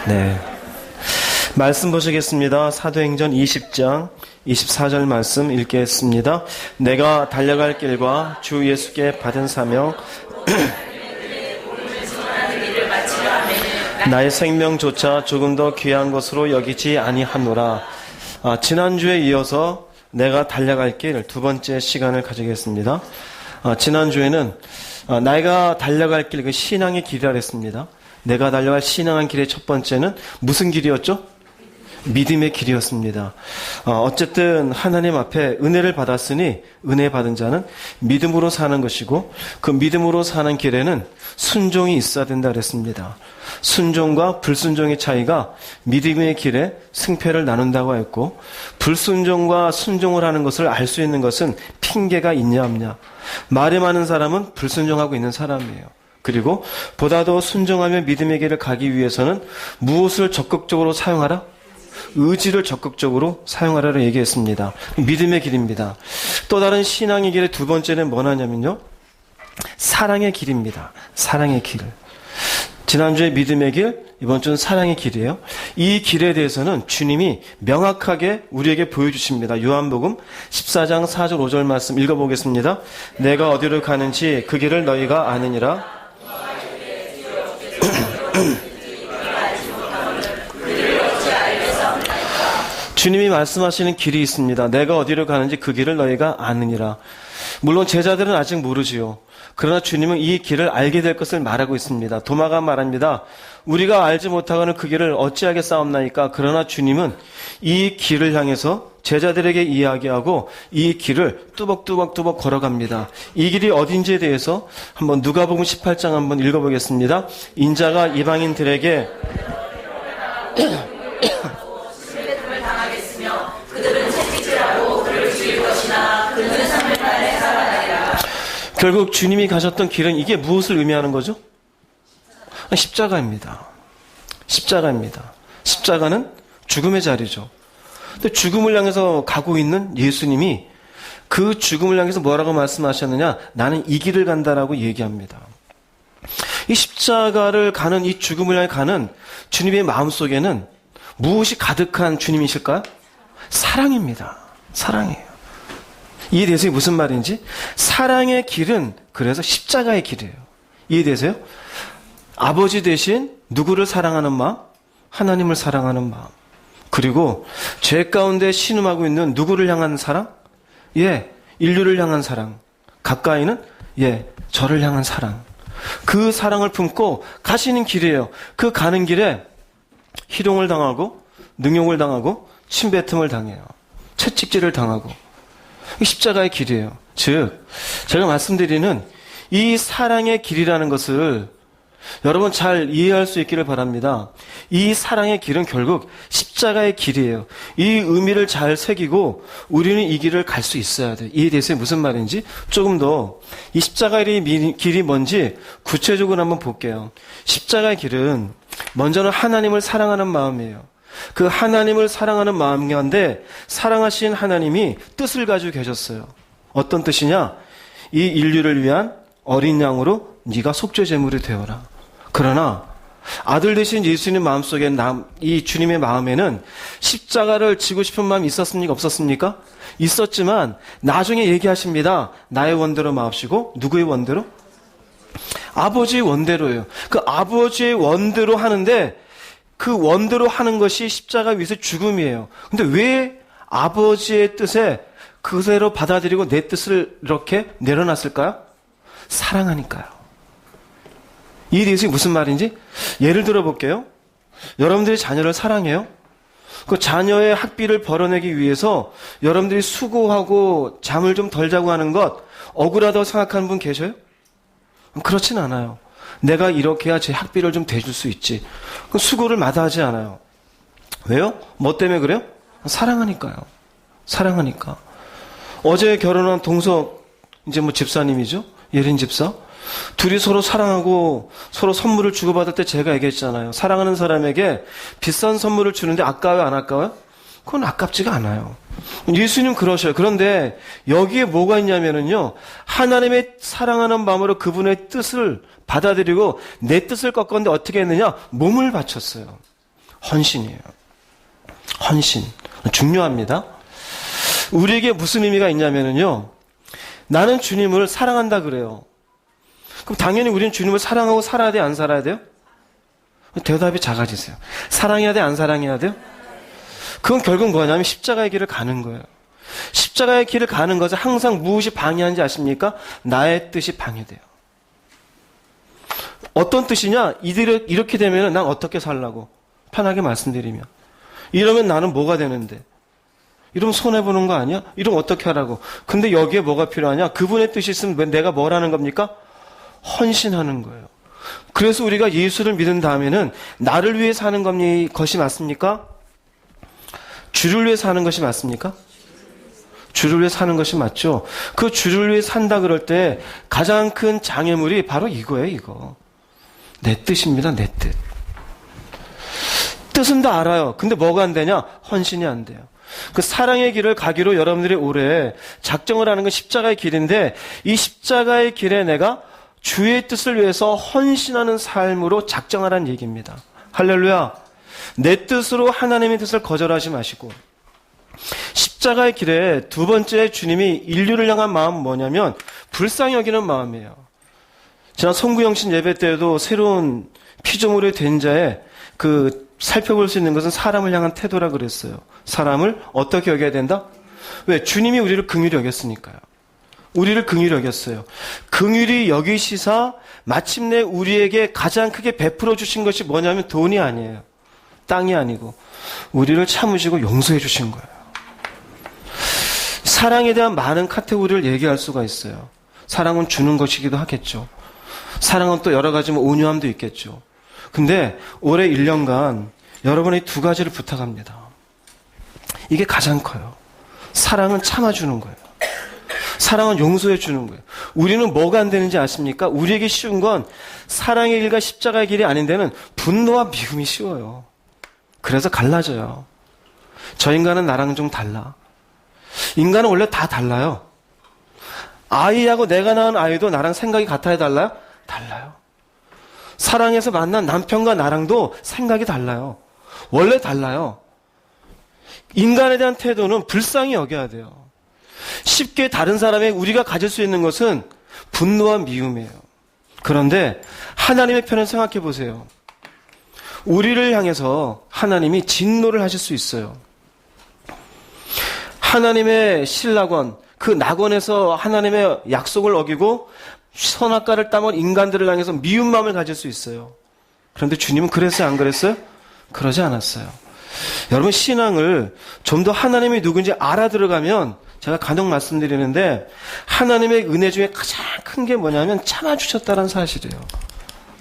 네. 말씀 보시겠습니다. 사도행전 20장 24절 말씀 읽겠습니다. 내가 달려갈 길과 주 예수께 받은 사명 나의 생명조차 조금 더 귀한 것으로 여기지 아니하노라. 지난주에 이어서 내가 달려갈 길 두 번째 시간을 가지겠습니다. 지난주에는 내가 달려갈 길, 그 신앙의 길이라 했습니다. 내가 달려갈 신앙한 길의 첫 번째는 무슨 길이었죠? 믿음의 길이었습니다. 어쨌든 하나님 앞에 은혜를 받았으니 은혜 받은 자는 믿음으로 사는 것이고 그 믿음으로 사는 길에는 순종이 있어야 된다 그랬습니다. 순종과 불순종의 차이가 믿음의 길에 승패를 나눈다고 했고, 불순종과 순종을 하는 것을 알 수 있는 것은 핑계가 있냐 없냐. 말이 많은 사람은 불순종하고 있는 사람이에요. 그리고 보다 더 순종하며 믿음의 길을 가기 위해서는 무엇을 적극적으로 사용하라? 의지를 적극적으로 사용하라고 얘기했습니다. 믿음의 길입니다. 또 다른 신앙의 길의 두 번째는 뭐냐면요, 사랑의 길입니다. 사랑의 길. 지난주에 믿음의 길, 이번 주는 사랑의 길이에요. 이 길에 대해서는 주님이 명확하게 우리에게 보여주십니다. 요한복음 14장 4절 5절 말씀 읽어보겠습니다. 내가 어디로 가는지 그 길을 너희가 아느니라. 주님이 말씀하시는 길이 있습니다. 내가 어디로 가는지 그 길을 너희가 아느니라. 물론 제자들은 아직 모르지요. 그러나 주님은 이 길을 알게 될 것을 말하고 있습니다. 도마가 말합니다. 우리가 알지 못하고는 그 길을 어찌하게 싸움나이까. 그러나 주님은 이 길을 향해서 제자들에게 이야기하고 이 길을 뚜벅뚜벅 걸어갑니다. 이 길이 어딘지에 대해서 한번 누가복음 18장 한번 읽어보겠습니다. 인자가 이방인들에게 결국 주님이 가셨던 길은 이게 무엇을 의미하는 거죠? 십자가입니다. 십자가입니다. 십자가는 죽음의 자리죠. 근데 죽음을 향해서 가고 있는 예수님이 그 죽음을 향해서 뭐라고 말씀하셨느냐? 나는 이 길을 간다라고 얘기합니다. 이 십자가를 가는, 이 죽음을 향해 가는 주님의 마음속에는 무엇이 가득한 주님이실까요? 사랑입니다. 사랑이에요. 이해되세요? 무슨 말인지? 사랑의 길은 그래서 십자가의 길이에요. 이해되세요? 아버지 대신 누구를 사랑하는 마음? 하나님을 사랑하는 마음. 그리고 죄 가운데 신음하고 있는 누구를 향한 사랑? 예, 인류를 향한 사랑. 가까이는 예, 저를 향한 사랑. 그 사랑을 품고 가시는 길이에요. 그 가는 길에 희롱을 당하고 능욕을 당하고 침뱉음을 당해요. 채찍질을 당하고. 십자가의 길이에요. 즉, 제가 말씀드리는 이 사랑의 길이라는 것을 여러분 잘 이해할 수 있기를 바랍니다. 이 사랑의 길은 결국 십자가의 길이에요. 이 의미를 잘 새기고 우리는 이 길을 갈 수 있어야 돼요. 이해되세요? 무슨 말인지? 조금 더 이 십자가의 길이 뭔지 구체적으로 한번 볼게요. 십자가의 길은 먼저는 하나님을 사랑하는 마음이에요. 그 하나님을 사랑하는 마음 가운데 사랑하신 하나님이 뜻을 가지고 계셨어요. 어떤 뜻이냐? 이 인류를 위한 어린 양으로 네가 속죄 제물이 되어라. 그러나 아들 되신 예수님 마음속에 이 주님의 마음에는 십자가를 지고 싶은 마음이 있었습니까? 없었습니까? 있었지만 나중에 얘기하십니다. 나의 원대로 마옵시고 누구의 원대로? 아버지의 원대로예요. 그 아버지의 원대로 하는데 그 원대로 하는 것이 십자가 위에서 죽음이에요. 근데 왜 아버지의 뜻에 그대로 받아들이고 내 뜻을 이렇게 내려놨을까요? 사랑하니까요. 이해되세요? 무슨 말인지? 예를 들어 볼게요. 여러분들이 자녀를 사랑해요? 그 자녀의 학비를 벌어내기 위해서 여러분들이 수고하고 잠을 좀 덜 자고 하는 것 억울하다고 생각하는 분 계셔요? 그렇진 않아요. 내가 이렇게 해야 제 학비를 좀 대줄 수 있지. 수고를 마다하지 않아요. 왜요? 뭐 때문에 그래요? 사랑하니까요. 사랑하니까. 어제 결혼한 동석, 이제 뭐 집사님이죠? 예린 집사. 둘이 서로 사랑하고 서로 선물을 주고받을 때 제가 얘기했잖아요. 사랑하는 사람에게 비싼 선물을 주는데 아까워요? 안 아까워요? 그건 아깝지가 않아요. 예수님 그러셔요. 그런데 여기에 뭐가 있냐면요. 하나님의 사랑하는 마음으로 그분의 뜻을 받아들이고 내 뜻을 꺾었는데 어떻게 했느냐? 몸을 바쳤어요. 헌신이에요. 헌신. 중요합니다. 우리에게 무슨 의미가 있냐면요. 나는 주님을 사랑한다 그래요. 그럼 당연히 우리는 주님을 사랑하고 살아야 돼, 안 살아야 돼요? 대답이 작아지세요. 사랑해야 돼, 안 사랑해야 돼요? 그건 결국 뭐냐면 십자가의 길을 가는 거예요. 십자가의 길을 가는 것은 항상 무엇이 방해하는지 아십니까? 나의 뜻이 방해돼요. 어떤 뜻이냐? 이렇게 되면 난 어떻게 살라고? 편하게 말씀드리면. 이러면 나는 뭐가 되는데? 이러면 손해보는 거 아니야? 이러면 어떻게 하라고? 근데 여기에 뭐가 필요하냐? 그분의 뜻이 있으면 내가 뭘 하는 겁니까? 헌신하는 거예요. 그래서 우리가 예수를 믿은 다음에는 나를 위해 사는 것이 맞습니까? 주를 위해 사는 것이 맞습니까? 주를 위해 사는 것이 맞죠. 그 주를 위해 산다 그럴 때 가장 큰 장애물이 바로 이거예요, 이거. 내 뜻입니다, 내 뜻. 뜻은 다 알아요. 근데 뭐가 안 되냐? 헌신이 안 돼요. 그 사랑의 길을 가기로 여러분들이 올해 작정을 하는 건 십자가의 길인데 이 십자가의 길에 내가 주의 뜻을 위해서 헌신하는 삶으로 작정하라는 얘기입니다. 할렐루야. 내 뜻으로 하나님의 뜻을 거절하지 마시고 십자가의 길에 두 번째 주님이 인류를 향한 마음은 뭐냐면 불쌍히 여기는 마음이에요. 지난 송구영신 예배 때에도 새로운 피조물이 된 자의 살펴볼 수 있는 것은 사람을 향한 태도라 그랬어요. 사람을 어떻게 여겨야 된다? 왜? 주님이 우리를 긍휼히 여겼으니까요. 우리를 긍휼히 여겼어요. 긍휼히 여기시사 마침내 우리에게 가장 크게 베풀어 주신 것이 뭐냐면 돈이 아니에요. 땅이 아니고 우리를 참으시고 용서해 주신 거예요. 사랑에 대한 많은 카테고리를 얘기할 수가 있어요. 사랑은 주는 것이기도 하겠죠. 사랑은 또 여러 가지 온유함도 있겠죠. 근데 올해 1년간 여러분의 두 가지를 부탁합니다. 이게 가장 커요. 사랑은 참아주는 거예요. 사랑은 용서해 주는 거예요. 우리는 뭐가 안 되는지 아십니까? 우리에게 쉬운 건 사랑의 길과 십자가의 길이 아닌 데는 분노와 미움이 쉬워요. 그래서 갈라져요. 저 인간은 나랑 좀 달라. 인간은 원래 다 달라요. 아이하고 내가 낳은 아이도 나랑 생각이 같아야 달라요? 달라요. 사랑해서 만난 남편과 나랑도 생각이 달라요. 원래 달라요. 인간에 대한 태도는 불쌍히 여겨야 돼요. 쉽게 다른 사람의 우리가 가질 수 있는 것은 분노와 미움이에요. 그런데 하나님의 편을 생각해 보세요. 우리를 향해서 하나님이 진노를 하실 수 있어요. 하나님의 신락원, 그 낙원에서 하나님의 약속을 어기고 선악과를 따먹은 인간들을 향해서 미운 마음을 가질 수 있어요. 그런데 주님은 그랬어요, 안 그랬어요? 그러지 않았어요. 여러분, 신앙을 좀 더 하나님이 누군지 알아들어가면 제가 간혹 말씀드리는데 하나님의 은혜 중에 가장 큰 게 뭐냐면 참아주셨다는 사실이에요.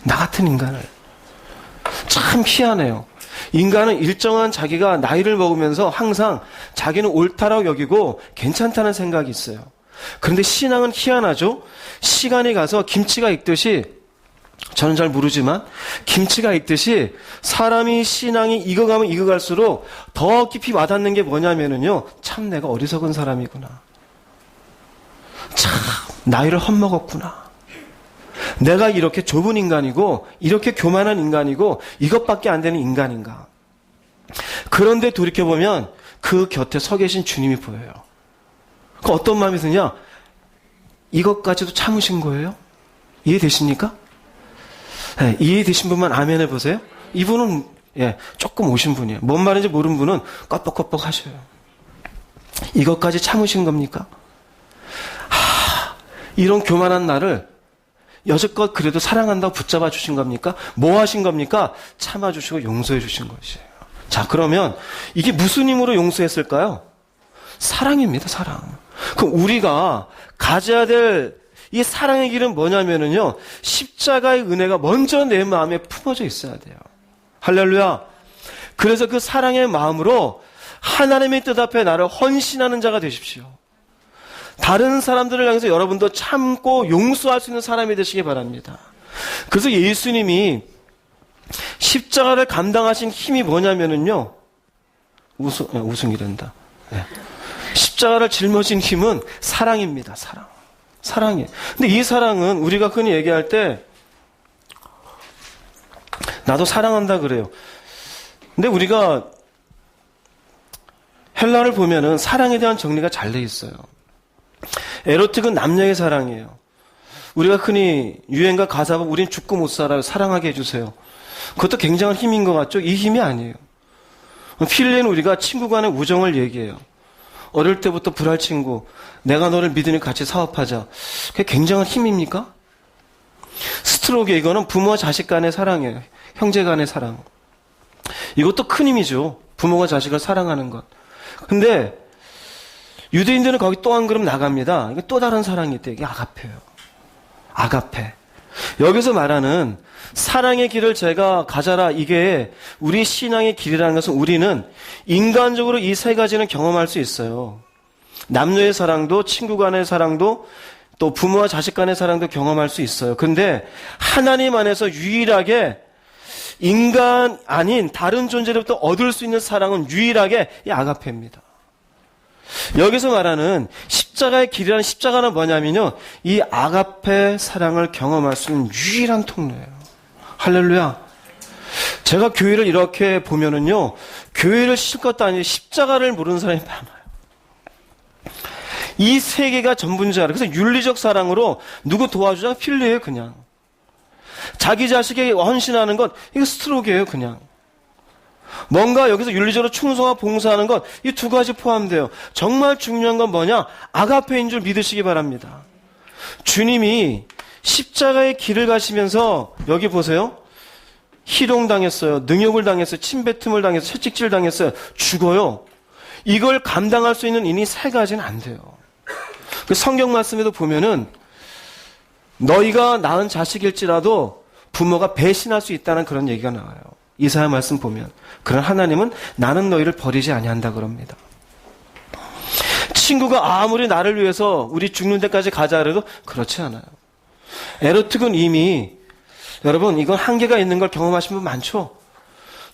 나 같은 인간을. 참 희한해요. 인간은 일정한 자기가 나이를 먹으면서 항상 자기는 옳다라고 여기고 괜찮다는 생각이 있어요. 그런데 신앙은 희한하죠. 시간이 가서 김치가 익듯이, 저는 잘 모르지만 김치가 익듯이 사람이 신앙이 익어가면 익어갈수록 더 깊이 와닿는 게 뭐냐면요, 참 내가 어리석은 사람이구나. 참 나이를 헛먹었구나. 내가 이렇게 좁은 인간이고 이렇게 교만한 인간이고 이것밖에 안 되는 인간인가. 그런데 돌이켜보면 그 곁에 서 계신 주님이 보여요. 그 어떤 마음이 드냐? 이것까지도 참으신 거예요? 이해되십니까? 네, 이해되신 분만 아멘 해보세요. 이분은 조금 오신 분이에요. 뭔 말인지 모르는 분은 껐뻑껐뻑 하셔요. 이것까지 참으신 겁니까? 이런 교만한 나를 여지껏 그래도 사랑한다고 붙잡아 주신 겁니까? 뭐 하신 겁니까? 참아주시고 용서해 주신 것이에요. 자, 그러면 이게 무슨 힘으로 용서했을까요? 사랑입니다, 사랑. 그럼 우리가 가져야 될 이 사랑의 길은 뭐냐면요, 십자가의 은혜가 먼저 내 마음에 품어져 있어야 돼요. 할렐루야. 그래서 그 사랑의 마음으로 하나님의 뜻 앞에 나를 헌신하는 자가 되십시오. 다른 사람들을 향해서 여러분도 참고 용서할 수 있는 사람이 되시기 바랍니다. 그래서 예수님이 십자가를 감당하신 힘이 뭐냐면요, 우승이 된다. 네. 십자가를 짊어진 힘은 사랑입니다. 사랑이에요. 근데 이 사랑은 우리가 흔히 얘기할 때 나도 사랑한다 그래요. 근데 우리가 헬라를 보면은 사랑에 대한 정리가 잘 돼 있어요. 에로틱은 남녀의 사랑이에요. 우리가 흔히 유행가 가사 보면 우린 죽고 못 살아요. 사랑하게 해주세요. 그것도 굉장한 힘인 것 같죠? 이 힘이 아니에요. 필리는 우리가 친구 간의 우정을 얘기해요. 어릴 때부터 불알 친구, 내가 너를 믿으니 같이 사업하자. 그게 굉장한 힘입니까? 스트로게 이거는 부모와 자식 간의 사랑이에요. 형제 간의 사랑. 이것도 큰 힘이죠. 부모가 자식을 사랑하는 것. 근데 유대인들은 거기 또 한 걸음 나갑니다. 이게 또 다른 사랑이 있대. 이게 아가페예요. 아가페. 여기서 말하는 사랑의 길을 제가 가자라, 이게 우리 신앙의 길이라는 것은 우리는 인간적으로 이 세 가지는 경험할 수 있어요. 남녀의 사랑도, 친구 간의 사랑도, 또 부모와 자식 간의 사랑도 경험할 수 있어요. 그런데 하나님 안에서 유일하게 인간 아닌 다른 존재로부터 얻을 수 있는 사랑은 유일하게 이 아가페입니다. 여기서 말하는 십자가의 길이라는 십자가는 뭐냐면요, 이 아가페 사랑을 경험할 수 있는 유일한 통로예요. 할렐루야. 제가 교회를 이렇게 보면은요, 교회를 실컷 다니는 십자가를 모르는 사람이 많아요. 이 세 개가 전부인 줄 알아요. 그래서 윤리적 사랑으로 누구 도와주자가 필요해요. 그냥 자기 자식에게 헌신하는 것, 이거 스트로크예요. 그냥 뭔가 여기서 윤리적으로 충성하고 봉사하는 것, 이 두 가지 포함돼요. 정말 중요한 건 뭐냐? 아가페인 줄 믿으시기 바랍니다. 주님이 십자가의 길을 가시면서 여기 보세요. 희롱당했어요. 능욕을 당했어요. 침뱉음을 당했어요. 채찍질 당했어요. 죽어요. 이걸 감당할 수 있는 인이 세 가지는 안 돼요. 그 성경 말씀에도 보면은 너희가 낳은 자식일지라도 부모가 배신할 수 있다는 그런 얘기가 나와요. 이사야 말씀 보면. 그러나 하나님은 나는 너희를 버리지 아니한다 그럽니다. 친구가 아무리 나를 위해서 우리 죽는 데까지 가자 그래도 그렇지 않아요. 에로틱은 이미, 여러분 이건 한계가 있는 걸 경험하신 분 많죠?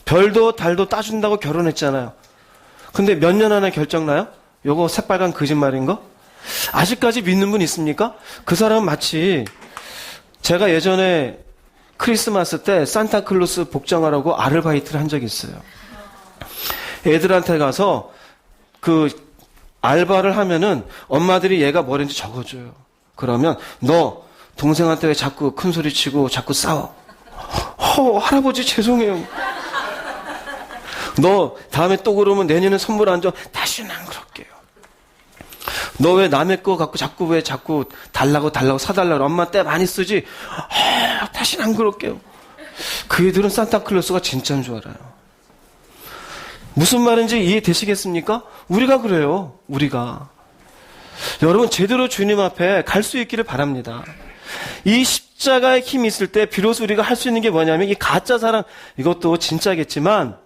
별도 달도 따준다고 결혼했잖아요. 근데 몇 년 안에 결정나요? 요거 새빨간 거짓말인 거? 아직까지 믿는 분 있습니까? 그 사람은 마치 제가 예전에 크리스마스 때 산타클로스 복장하라고 아르바이트를 한 적이 있어요. 애들한테 가서 그 알바를 하면은 엄마들이 얘가 뭐랬는지 적어줘요. 그러면 너 동생한테 왜 자꾸 큰 소리 치고 자꾸 싸워? 할아버지 죄송해요. 너 다음에 또 그러면 내년에 선물 안 줘. 다시는 안 그럴게요. 너 왜 남의 거 갖고 왜 자꾸 달라고 사달라고 엄마 때 많이 쓰지? 다시는 안 그럴게요. 그 애들은 산타클로스가 진짜인 줄 알아요. 무슨 말인지 이해되시겠습니까? 우리가 그래요. 우리가. 여러분 제대로 주님 앞에 갈 수 있기를 바랍니다. 이 십자가의 힘이 있을 때 비로소 우리가 할 수 있는 게 뭐냐면 이 가짜 사랑, 이것도 진짜겠지만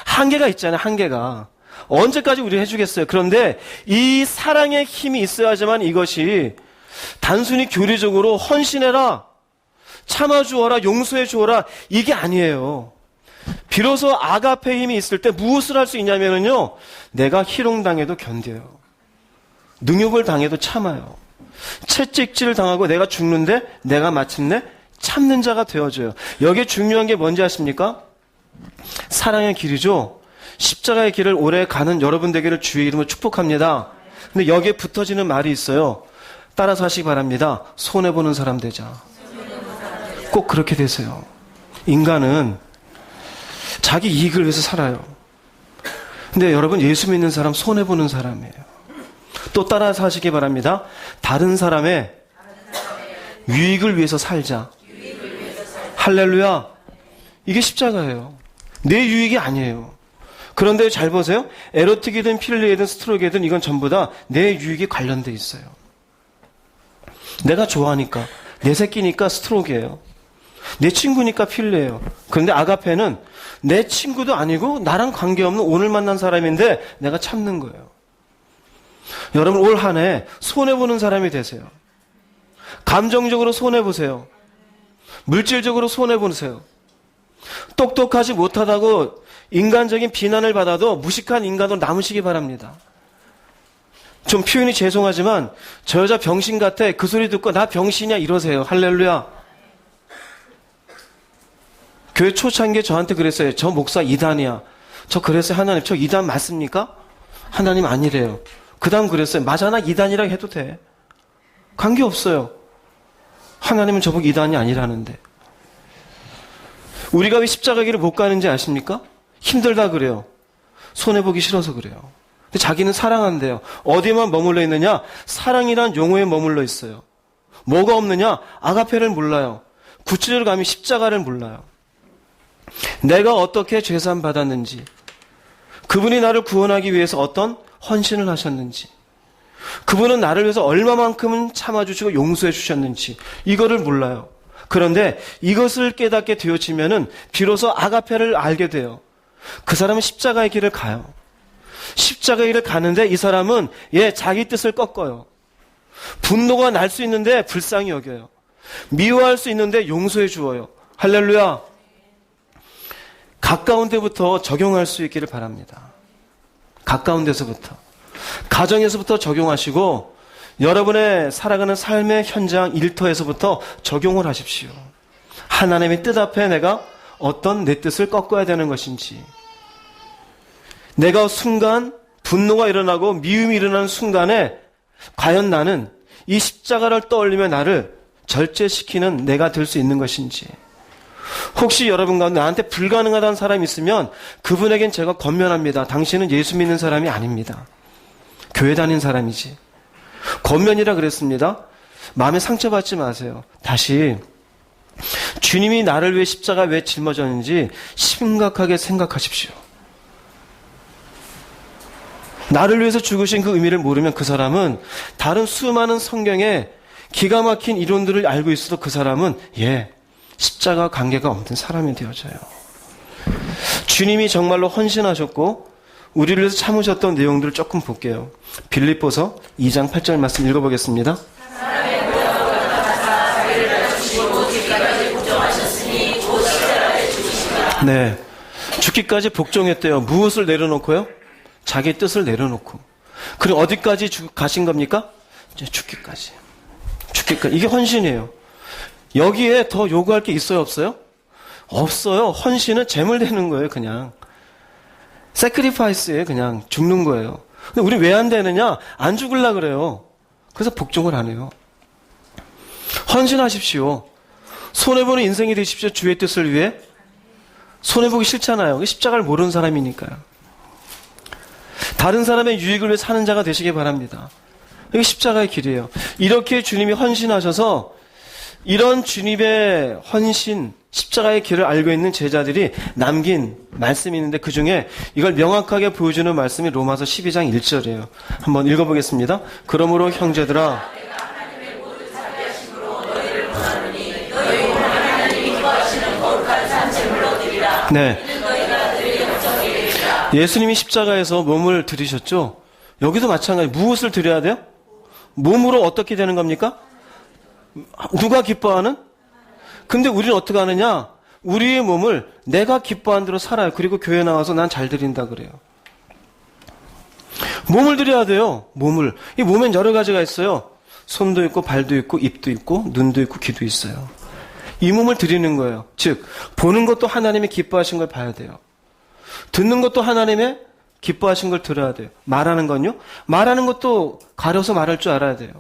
한계가 있잖아요. 한계가. 언제까지 우리 해주겠어요? 그런데 이 사랑의 힘이 있어야지만 이것이 단순히 교리적으로 헌신해라, 참아주어라, 용서해주어라, 이게 아니에요. 비로소 아가페 힘이 있을 때 무엇을 할 수 있냐면요, 내가 희롱당해도 견뎌요. 능욕을 당해도 참아요. 채찍질을 당하고 내가 죽는데 내가 마침내 참는 자가 되어져요. 여기에 중요한 게 뭔지 아십니까? 사랑의 길이죠. 십자가의 길을 오래 가는 여러분 되기를 주의 이름으로 축복합니다. 근데 여기에 붙어지는 말이 있어요. 따라서 하시기 바랍니다. 손해보는 사람 되자. 꼭 그렇게 되세요. 인간은 자기 이익을 위해서 살아요. 근데 여러분 예수 믿는 사람 손해보는 사람이에요. 또 따라서 하시기 바랍니다. 다른 사람의 유익을 위해서 살자. 할렐루야. 이게 십자가예요. 내 유익이 아니에요. 그런데 잘 보세요. 에로틱이든 필리이든 스트로크이든 이건 전부 다 내 유익이 관련돼 있어요. 내가 좋아하니까, 내 새끼니까 스트로크예요. 내 친구니까 필리예요. 그런데 아가페는 내 친구도 아니고 나랑 관계없는 오늘 만난 사람인데 내가 참는 거예요. 여러분 올 한 해 손해보는 사람이 되세요. 감정적으로 손해보세요. 물질적으로 손해보세요. 똑똑하지 못하다고 인간적인 비난을 받아도 무식한 인간으로 남으시기 바랍니다. 좀 표현이 죄송하지만 저 여자 병신 같아, 그 소리 듣고 나 병신이야 이러세요. 할렐루야. 교회 초창기에 저한테 그랬어요. 저 목사 이단이야. 저 그랬어요. 하나님, 저 이단 맞습니까? 하나님 아니래요. 그 다음 그랬어요. 맞아, 나 이단이라 해도 돼. 관계없어요. 하나님은 저보고 이단이 아니라는데. 우리가 왜 십자가 길을 못 가는지 아십니까? 힘들다 그래요. 손해보기 싫어서 그래요. 근데 자기는 사랑한대요. 어디만 머물러 있느냐? 사랑이란 용어에 머물러 있어요. 뭐가 없느냐? 아가페를 몰라요. 구체적으로 가면 십자가를 몰라요. 내가 어떻게 죄산 받았는지, 그분이 나를 구원하기 위해서 어떤 헌신을 하셨는지, 그분은 나를 위해서 얼마만큼은 참아주시고 용서해 주셨는지, 이거를 몰라요. 그런데 이것을 깨닫게 되어지면은 비로소 아가페를 알게 돼요. 그 사람은 십자가의 길을 가요. 십자가의 길을 가는데 이 사람은 자기 뜻을 꺾어요. 분노가 날 수 있는데 불쌍히 여겨요. 미워할 수 있는데 용서해 주어요. 할렐루야. 가까운 데부터 적용할 수 있기를 바랍니다. 가까운 데서부터. 가정에서부터 적용하시고 여러분의 살아가는 삶의 현장 일터에서부터 적용을 하십시오. 하나님의 뜻 앞에 내가 어떤 내 뜻을 꺾어야 되는 것인지, 내가 순간 분노가 일어나고 미움이 일어나는 순간에 과연 나는 이 십자가를 떠올리며 나를 절제시키는 내가 될 수 있는 것인지, 혹시 여러분 가운데 나한테 불가능하다는 사람이 있으면 그분에겐 제가 권면합니다. 당신은 예수 믿는 사람이 아닙니다. 교회 다닌 사람이지. 권면이라 그랬습니다. 마음에 상처받지 마세요. 다시 주님이 나를 위해 십자가 왜 짊어졌는지 심각하게 생각하십시오. 나를 위해서 죽으신 그 의미를 모르면 그 사람은 다른 수많은 성경에 기가 막힌 이론들을 알고 있어도 그 사람은 십자가 관계가 없는 사람이 되어져요. 주님이 정말로 헌신하셨고 우리를 위해서 참으셨던 내용들을 조금 볼게요. 빌립보서 2장 8절 말씀 읽어보겠습니다. 네, 죽기까지 복종했대요. 무엇을 내려놓고요? 자기 뜻을 내려놓고. 그럼 어디까지 가신 겁니까? 이제 죽기까지. 죽기까지. 이게 헌신이에요. 여기에 더 요구할 게 있어요, 없어요? 없어요. 헌신은 재물 되는 거예요, 그냥. 세크리파이스에 그냥 죽는 거예요. 근데 우리 왜 안 되느냐? 안 죽으려고 그래요. 그래서 복종을 안 해요. 헌신하십시오. 손해보는 인생이 되십시오. 주의 뜻을 위해. 손해보기 싫잖아요. 십자가를 모르는 사람이니까요. 다른 사람의 유익을 위해 사는 자가 되시기 바랍니다. 이게 십자가의 길이에요. 이렇게 주님이 헌신하셔서 이런 주님의 헌신, 십자가의 길을 알고 있는 제자들이 남긴 말씀이 있는데 그 중에 이걸 명확하게 보여주는 말씀이 로마서 12장 1절이에요. 한번 읽어보겠습니다. 그러므로 형제들아, 네, 예수님이 십자가에서 몸을 드리셨죠? 여기도 마찬가지. 무엇을 드려야 돼요? 몸으로 어떻게 되는 겁니까? 누가 기뻐하는? 근데 우리는 어떻게 하느냐? 우리의 몸을 내가 기뻐하는 대로 살아요. 그리고 교회 나와서 난 잘 드린다 그래요. 몸을 드려야 돼요. 몸을. 이 몸엔 여러 가지가 있어요. 손도 있고 발도 있고 입도 있고 눈도 있고 귀도 있어요. 이 몸을 드리는 거예요. 즉 보는 것도 하나님이 기뻐하신 걸 봐야 돼요. 듣는 것도 하나님의 기뻐하신 걸 들어야 돼요. 말하는 건요? 말하는 것도 가려서 말할 줄 알아야 돼요.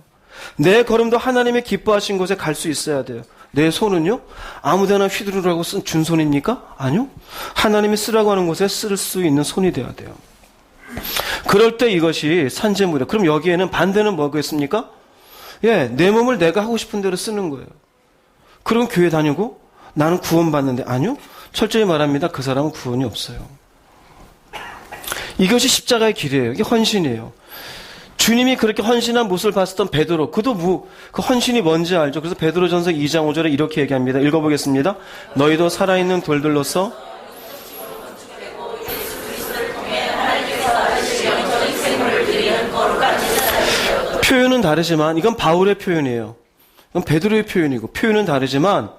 내 걸음도 하나님의 기뻐하신 곳에 갈 수 있어야 돼요. 내 손은요? 아무데나 휘두르라고 준 손입니까? 아니요. 하나님이 쓰라고 하는 곳에 쓸 수 있는 손이 되어야 돼요. 그럴 때 이것이 산재물이에요. 그럼 여기에는 반대는 뭐겠습니까? 내 몸을 내가 하고 싶은 대로 쓰는 거예요. 그럼 교회 다니고 나는 구원받는데 아니요. 철저히 말합니다. 그 사람은 구원이 없어요. 이것이 십자가의 길이에요. 이게 헌신이에요. 주님이 그렇게 헌신한 모습을 봤었던 베드로, 그도 그 헌신이 뭔지 알죠? 그래서 베드로전서 2장 5절에 이렇게 얘기합니다. 읽어보겠습니다. 너희도 살아있는 돌들로서 표현은 다르지만 이건 바울의 표현이에요. 이건 베드로의 표현이고 표현은 다르지만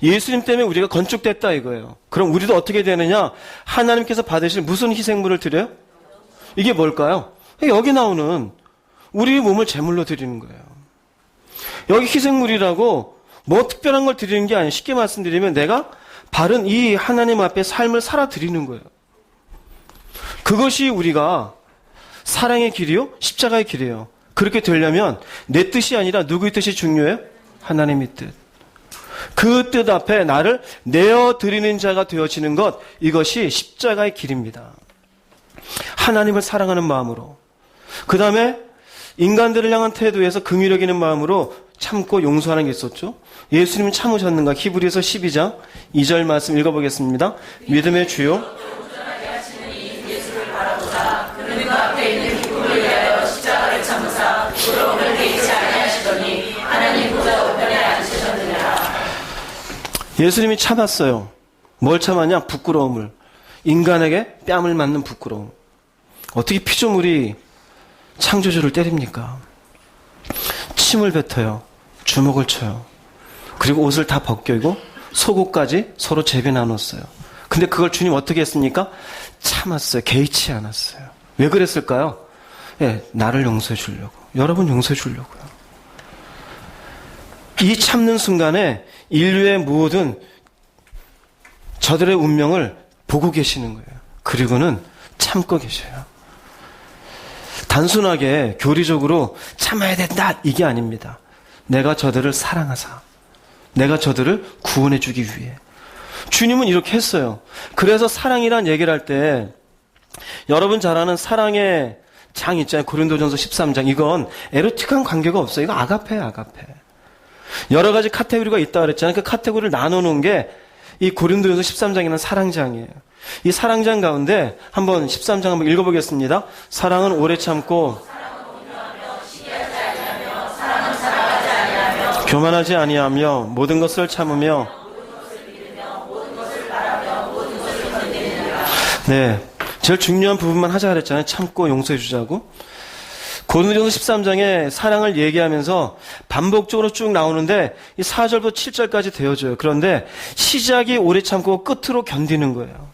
예수님 때문에 우리가 건축됐다 이거예요. 그럼 우리도 어떻게 되느냐? 하나님께서 받으실 무슨 희생물을 드려요? 이게 뭘까요? 여기 나오는 우리 몸을 제물로 드리는 거예요. 여기 희생물이라고 뭐 특별한 걸 드리는 게 아니에요. 쉽게 말씀드리면 내가 바른 이 하나님 앞에 삶을 살아드리는 거예요. 그것이 우리가 사랑의 길이요? 십자가의 길이에요. 그렇게 되려면 내 뜻이 아니라 누구의 뜻이 중요해요? 하나님의 뜻. 그 뜻 앞에 나를 내어드리는 자가 되어지는 것, 이것이 십자가의 길입니다. 하나님을 사랑하는 마음으로, 그 다음에 인간들을 향한 태도에서 긍휼력 있는 마음으로 참고 용서하는 게 있었죠. 예수님은 참으셨는가? 히브리서 12장 2절 말씀 읽어보겠습니다. 믿음의 주요 예수님이 참았어요. 뭘 참았냐? 부끄러움을. 인간에게 뺨을 맞는 부끄러움. 어떻게 피조물이 창조주를 때립니까? 침을 뱉어요. 주먹을 쳐요. 그리고 옷을 다 벗기고 속옷까지 서로 재배 나눴어요. 근데 그걸 주님 어떻게 했습니까? 참았어요. 개의치 않았어요. 왜 그랬을까요? 예, 나를 용서해 주려고. 여러분 용서해 주려고요. 이 참는 순간에 인류의 모든 저들의 운명을 보고 계시는 거예요. 그리고는 참고 계셔요. 단순하게 교리적으로 참아야 된다 이게 아닙니다. 내가 저들을 사랑하사, 내가 저들을 구원해 주기 위해. 주님은 이렇게 했어요. 그래서 사랑이란 얘기를 할 때 여러분 잘 아는 사랑의 장 있잖아요. 고린도전서 13장. 이건 에로틱한 관계가 없어요. 이거 아가페예요, 아가페. 여러 가지 카테고리가 있다고 그랬잖아요. 그 카테고리를 나눠놓은 게 이 고린도전서 13장이라는 사랑장이에요. 이 사랑장 가운데 한번 13장 한번 읽어보겠습니다. 사랑은 오래 참고 교만하지 아니하며 모든 것을 참으며 네, 제일 중요한 부분만 하자 그랬잖아요. 참고 용서해 주자고. 고린도전서 13장에 사랑을 얘기하면서 반복적으로 쭉 나오는데 이 4절부터 7절까지 되어져요. 그런데 시작이 오래 참고 끝으로 견디는 거예요.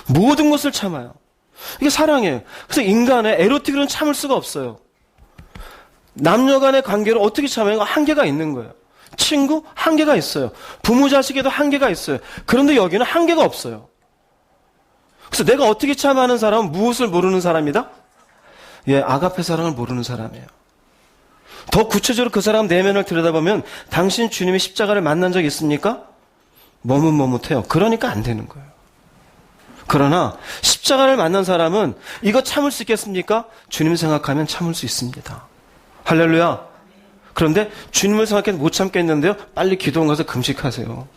모든 것을 참아요. 이게 사랑이에요. 그래서 인간의 에로틱으로는 참을 수가 없어요. 남녀 간의 관계를 어떻게 참아요? 한계가 있는 거예요. 친구? 한계가 있어요. 부모 자식에도 한계가 있어요. 그런데 여기는 한계가 없어요. 그래서 내가 어떻게 참아하는 사람은 무엇을 모르는 사람이다? 예, 아가페 사랑을 모르는 사람이에요. 더 구체적으로 그 사람 내면을 들여다보면 당신 주님의 십자가를 만난 적 있습니까? 머뭇머뭇해요. 그러니까 안 되는 거예요. 그러나 십자가를 만난 사람은 이거 참을 수 있겠습니까? 주님 생각하면 참을 수 있습니다. 할렐루야. 그런데 주님을 생각해서 못 참겠는데요. 빨리 기도원 가서 금식하세요.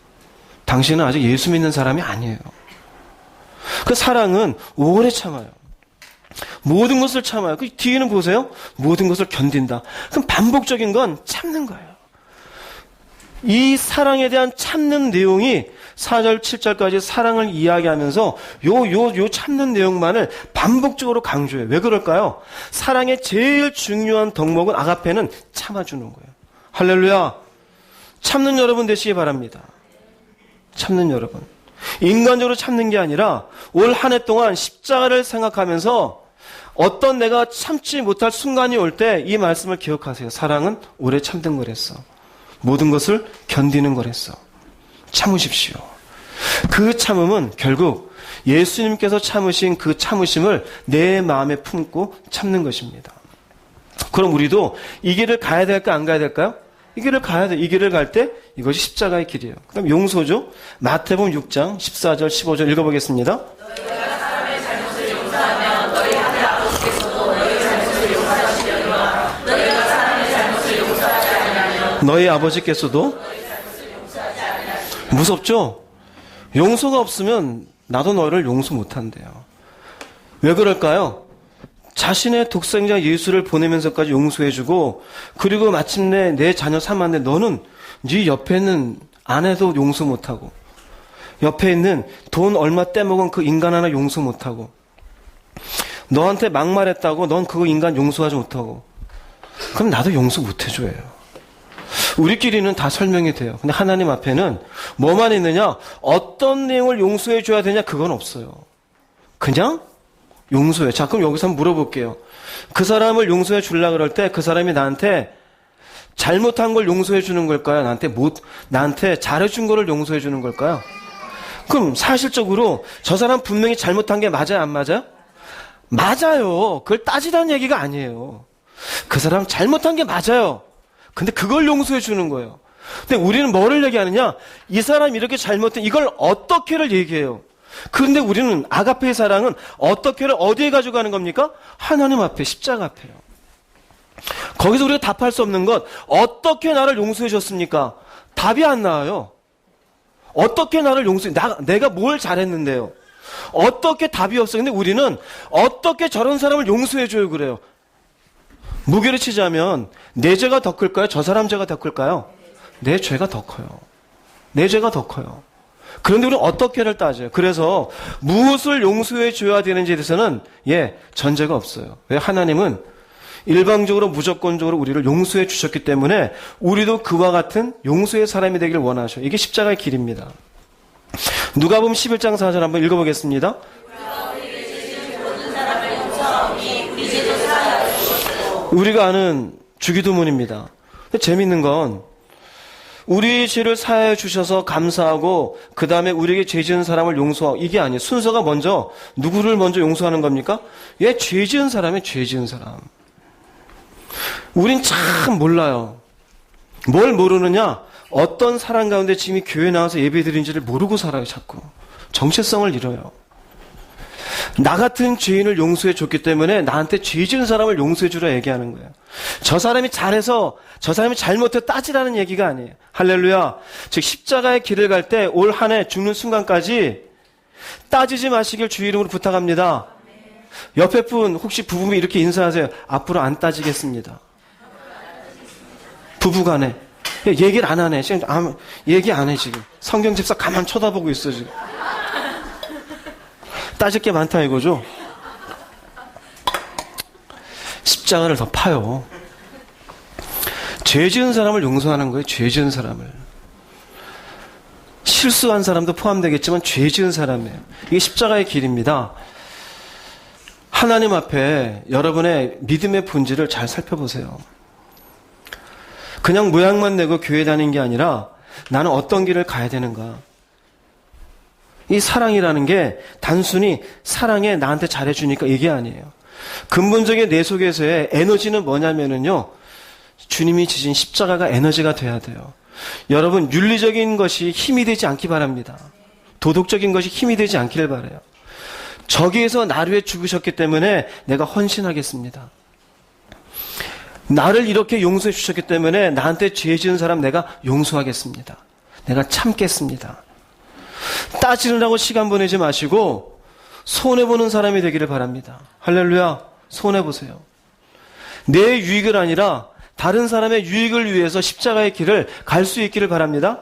당신은 아직 예수 믿는 사람이 아니에요. 그 사랑은 오래 참아요. 모든 것을 참아요. 그 뒤에는 보세요. 모든 것을 견딘다. 그럼 반복적인 건 참는 거예요. 이 사랑에 대한 참는 내용이 4절, 7절까지 사랑을 이야기하면서 요 참는 내용만을 반복적으로 강조해요. 왜 그럴까요? 사랑의 제일 중요한 덕목은 아가페는 참아주는 거예요. 할렐루야. 참는 여러분 되시기 바랍니다. 참는 여러분. 인간적으로 참는 게 아니라 올 한 해 동안 십자가를 생각하면서 어떤 내가 참지 못할 순간이 올 때 이 말씀을 기억하세요. 사랑은 오래 참는 거랬어. 모든 것을 견디는 거랬어. 참으십시오. 그 참음은 결국 예수님께서 참으신 그 참으심을 내 마음에 품고 참는 것입니다. 그럼 우리도 이 길을 가야 될까 안 가야 될까요? 이 길을 가야 돼. 이 길을 갈 때 이것이 십자가의 길이에요. 그럼 용서죠. 마태복음 6장 14절 15절 읽어보겠습니다. 너희가 사람의 잘못을 용서하면 너희 하늘 아버지께서도 너희 잘못을 용서하시려니와 너희가 사람의 잘못을 용서하지 않으면 너희 아버지께서도 너희 잘못을 용서하지 않으시리라. 무섭죠? 용서가 없으면 나도 너를 용서 못한대요. 왜 그럴까요? 자신의 독생자 예수를 보내면서까지 용서해주고 그리고 마침내 내 자녀 삼았는데 너는 네 옆에 있는 아내도 용서 못하고 옆에 있는 돈 얼마 떼먹은 그 인간 하나 용서 못하고 너한테 막말했다고 넌 그거 인간 용서하지 못하고 그럼 나도 용서 못해줘요. 우리끼리는 다 설명이 돼요. 근데 하나님 앞에는 뭐만 있느냐? 어떤 내용을 용서해줘야 되냐? 그건 없어요. 그냥 용서해. 자, 그럼 여기서 한번 물어볼게요. 그 사람을 용서해 주려고 그럴 때 그 사람이 나한테 잘못한 걸 용서해 주는 걸까요? 나한테 잘해준 거를 용서해 주는 걸까요? 그럼 사실적으로 저 사람 분명히 잘못한 게 맞아요, 안 맞아요? 맞아요. 그걸 따지라는 얘기가 아니에요. 그 사람 잘못한 게 맞아요. 근데 그걸 용서해 주는 거예요. 근데 우리는 뭐를 얘기하느냐? 이 사람이 이렇게 잘못된 이걸 어떻게를 얘기해요. 그런데 우리는 아가페의 사랑은 어떻게를 어디에 가져가는 겁니까? 하나님 앞에, 십자가 앞에요. 거기서 우리가 답할 수 없는 것, 어떻게 나를 용서해 줬습니까? 답이 안 나와요. 어떻게 나를 용서해, 내가 뭘 잘했는데요? 어떻게 답이 없어. 근데 우리는 어떻게 저런 사람을 용서해 줘요 그래요. 무게를 치자면 내 죄가 더 클까요? 저 사람 죄가 더 클까요? 내 죄가 더 커요. 내 죄가 더 커요. 그런데 우리는 어떻게를 따져요. 그래서 무엇을 용서해 줘야 되는지에 대해서는 전제가 없어요. 왜? 하나님은 일방적으로 무조건적으로 우리를 용서해 주셨기 때문에 우리도 그와 같은 용서의 사람이 되길 원하셔요. 이게 십자가의 길입니다. 누가복음 11장 4절 한번 읽어보겠습니다. 우리가 아는 주기도문입니다. 재밌는 건 우리 죄를 사하여 주셔서 감사하고 그 다음에 우리에게 죄 지은 사람을 용서하고 이게 아니에요. 순서가 먼저 누구를 먼저 용서하는 겁니까? 죄 지은 사람이 죄 지은 사람. 우린 참 몰라요. 뭘 모르느냐? 어떤 사람 가운데 지금 교회 나와서 예배 드린지를 모르고 살아요. 자꾸 정체성을 잃어요. 나 같은 죄인을 용서해 줬기 때문에 나한테 죄 지은 사람을 용서해 주라 얘기하는 거예요. 저 사람이 잘해서 저 사람이 잘못해 따지라는 얘기가 아니에요. 할렐루야. 즉 십자가의 길을 갈 때 올 한 해 죽는 순간까지 따지지 마시길 주 이름으로 부탁합니다. 옆에 분 혹시 부부면 이렇게 인사하세요. 앞으로 안 따지겠습니다. 부부간에 얘기를 안 하네. 지금 얘기 안 해 지금. 성경 집사 가만 쳐다보고 있어 지금. 따질 게 많다 이거죠. 십자가를 더 파요. 죄 지은 사람을 용서하는 거예요. 죄 지은 사람을. 실수한 사람도 포함되겠지만 죄 지은 사람이에요. 이게 십자가의 길입니다. 하나님 앞에 여러분의 믿음의 본질을 잘 살펴보세요. 그냥 모양만 내고 교회 다니는 게 아니라 나는 어떤 길을 가야 되는가. 이 사랑이라는 게 단순히 사랑에 나한테 잘해주니까 이게 아니에요. 근본적인 내 속에서의 에너지는 뭐냐면은요. 주님이 지신 십자가가 에너지가 돼야 돼요. 여러분 윤리적인 것이 힘이 되지 않기 바랍니다. 도덕적인 것이 힘이 되지 않기를 바라요. 저기에서 나를 위해 죽으셨기 때문에 내가 헌신하겠습니다. 나를 이렇게 용서해 주셨기 때문에 나한테 죄 지은 사람 내가 용서하겠습니다. 내가 참겠습니다. 따지느라고 시간 보내지 마시고 손해보는 사람이 되기를 바랍니다. 할렐루야. 손해보세요. 내 유익을 아니라 다른 사람의 유익을 위해서 십자가의 길을 갈 수 있기를 바랍니다.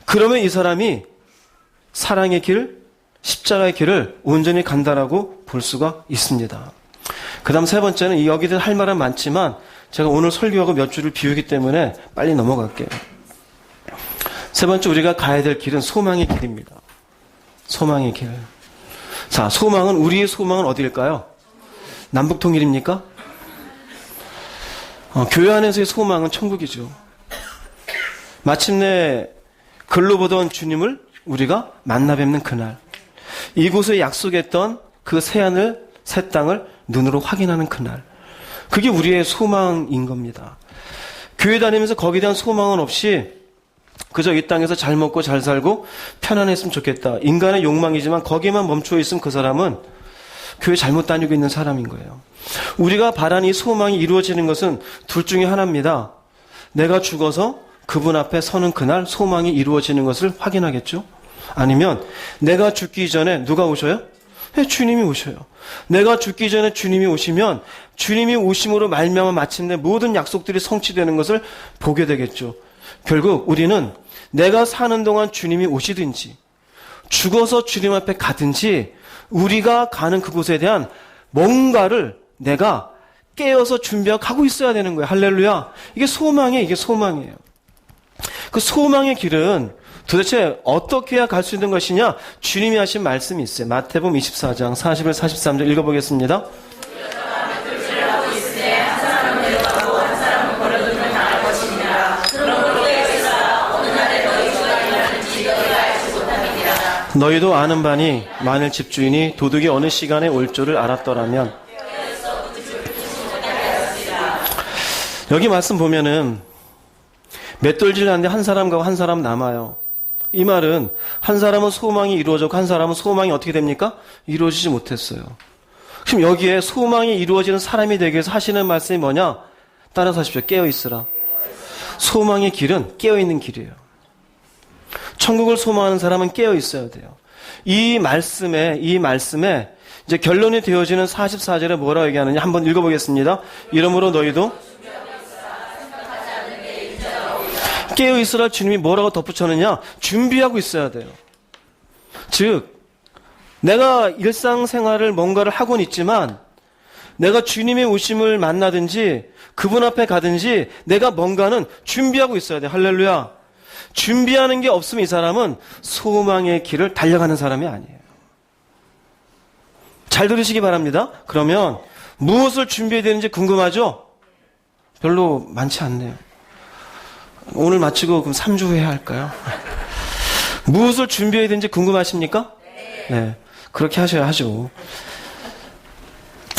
그러면 이 사람이 사랑의 길, 십자가의 길을 온전히 간다라고 볼 수가 있습니다. 그 다음 세 번째는 여기들 할 말은 많지만 제가 오늘 설교하고 몇 줄을 비우기 때문에 빨리 넘어갈게요. 세 번째 우리가 가야 될 길은 소망의 길입니다. 소망의 길. 자, 우리의 소망은 어디일까요? 남북통일입니까? 교회 안에서의 소망은 천국이죠. 마침내 글로 보던 주님을 우리가 만나 뵙는 그날. 이곳에 약속했던 그 새하늘, 새 땅을 눈으로 확인하는 그날. 그게 우리의 소망인 겁니다. 교회 다니면서 거기에 대한 소망은 없이 그저 이 땅에서 잘 먹고 잘 살고 편안했으면 좋겠다. 인간의 욕망이지만 거기에만 멈춰 있으면 그 사람은 교회 잘못 다니고 있는 사람인 거예요. 우리가 바라는 이 소망이 이루어지는 것은 둘 중에 하나입니다. 내가 죽어서 그분 앞에 서는 그날 소망이 이루어지는 것을 확인하겠죠. 아니면 내가 죽기 전에 누가 오셔요? 주님이 오셔요. 내가 죽기 전에 주님이 오시면 주님이 오심으로 말미암아 마침내 모든 약속들이 성취되는 것을 보게 되겠죠. 결국 우리는 내가 사는 동안 주님이 오시든지 죽어서 주님 앞에 가든지 우리가 가는 그곳에 대한 뭔가를 내가 깨어서 준비하고 가고 있어야 되는 거예요. 할렐루야. 이게 소망이에요. 그 소망의 길은 도대체 어떻게 해야 갈 수 있는 것이냐? 주님이 하신 말씀이 있어요. 마태복음 24장 41, 43절 읽어보겠습니다. 너희도 아는 바니 만일 집주인이 도둑이 어느 시간에 올 줄을 알았더라면. 여기 말씀 보면은 맷돌질 하는데 한 사람 가고 한 사람 남아요. 이 말은 한 사람은 소망이 이루어졌고 한 사람은 소망이 어떻게 됩니까? 이루어지지 못했어요. 그럼 여기에 소망이 이루어지는 사람이 되기 위해서 하시는 말씀이 뭐냐? 따라서 하십시오. 깨어있으라. 소망의 길은 깨어있는 길이에요. 천국을 소망하는 사람은 깨어있어야 돼요. 이 말씀에 이제 결론이 되어지는 44절에 뭐라고 얘기하느냐? 한번 읽어보겠습니다. 이러므로 너희도 깨어있으라 주님이 뭐라고 덧붙였느냐? 준비하고 있어야 돼요. 즉 내가 일상생활을 뭔가를 하고는 있지만 내가 주님의 오심을 만나든지 그분 앞에 가든지 내가 뭔가는 준비하고 있어야 돼. 할렐루야. 준비하는 게 없으면 이 사람은 소망의 길을 달려가는 사람이 아니에요. 잘 들으시기 바랍니다. 그러면 무엇을 준비해야 되는지 궁금하죠? 별로 많지 않네요. 오늘 마치고 그럼 3주 후에 할까요? 무엇을 준비해야 되는지 궁금하십니까? 네. 그렇게 하셔야 하죠.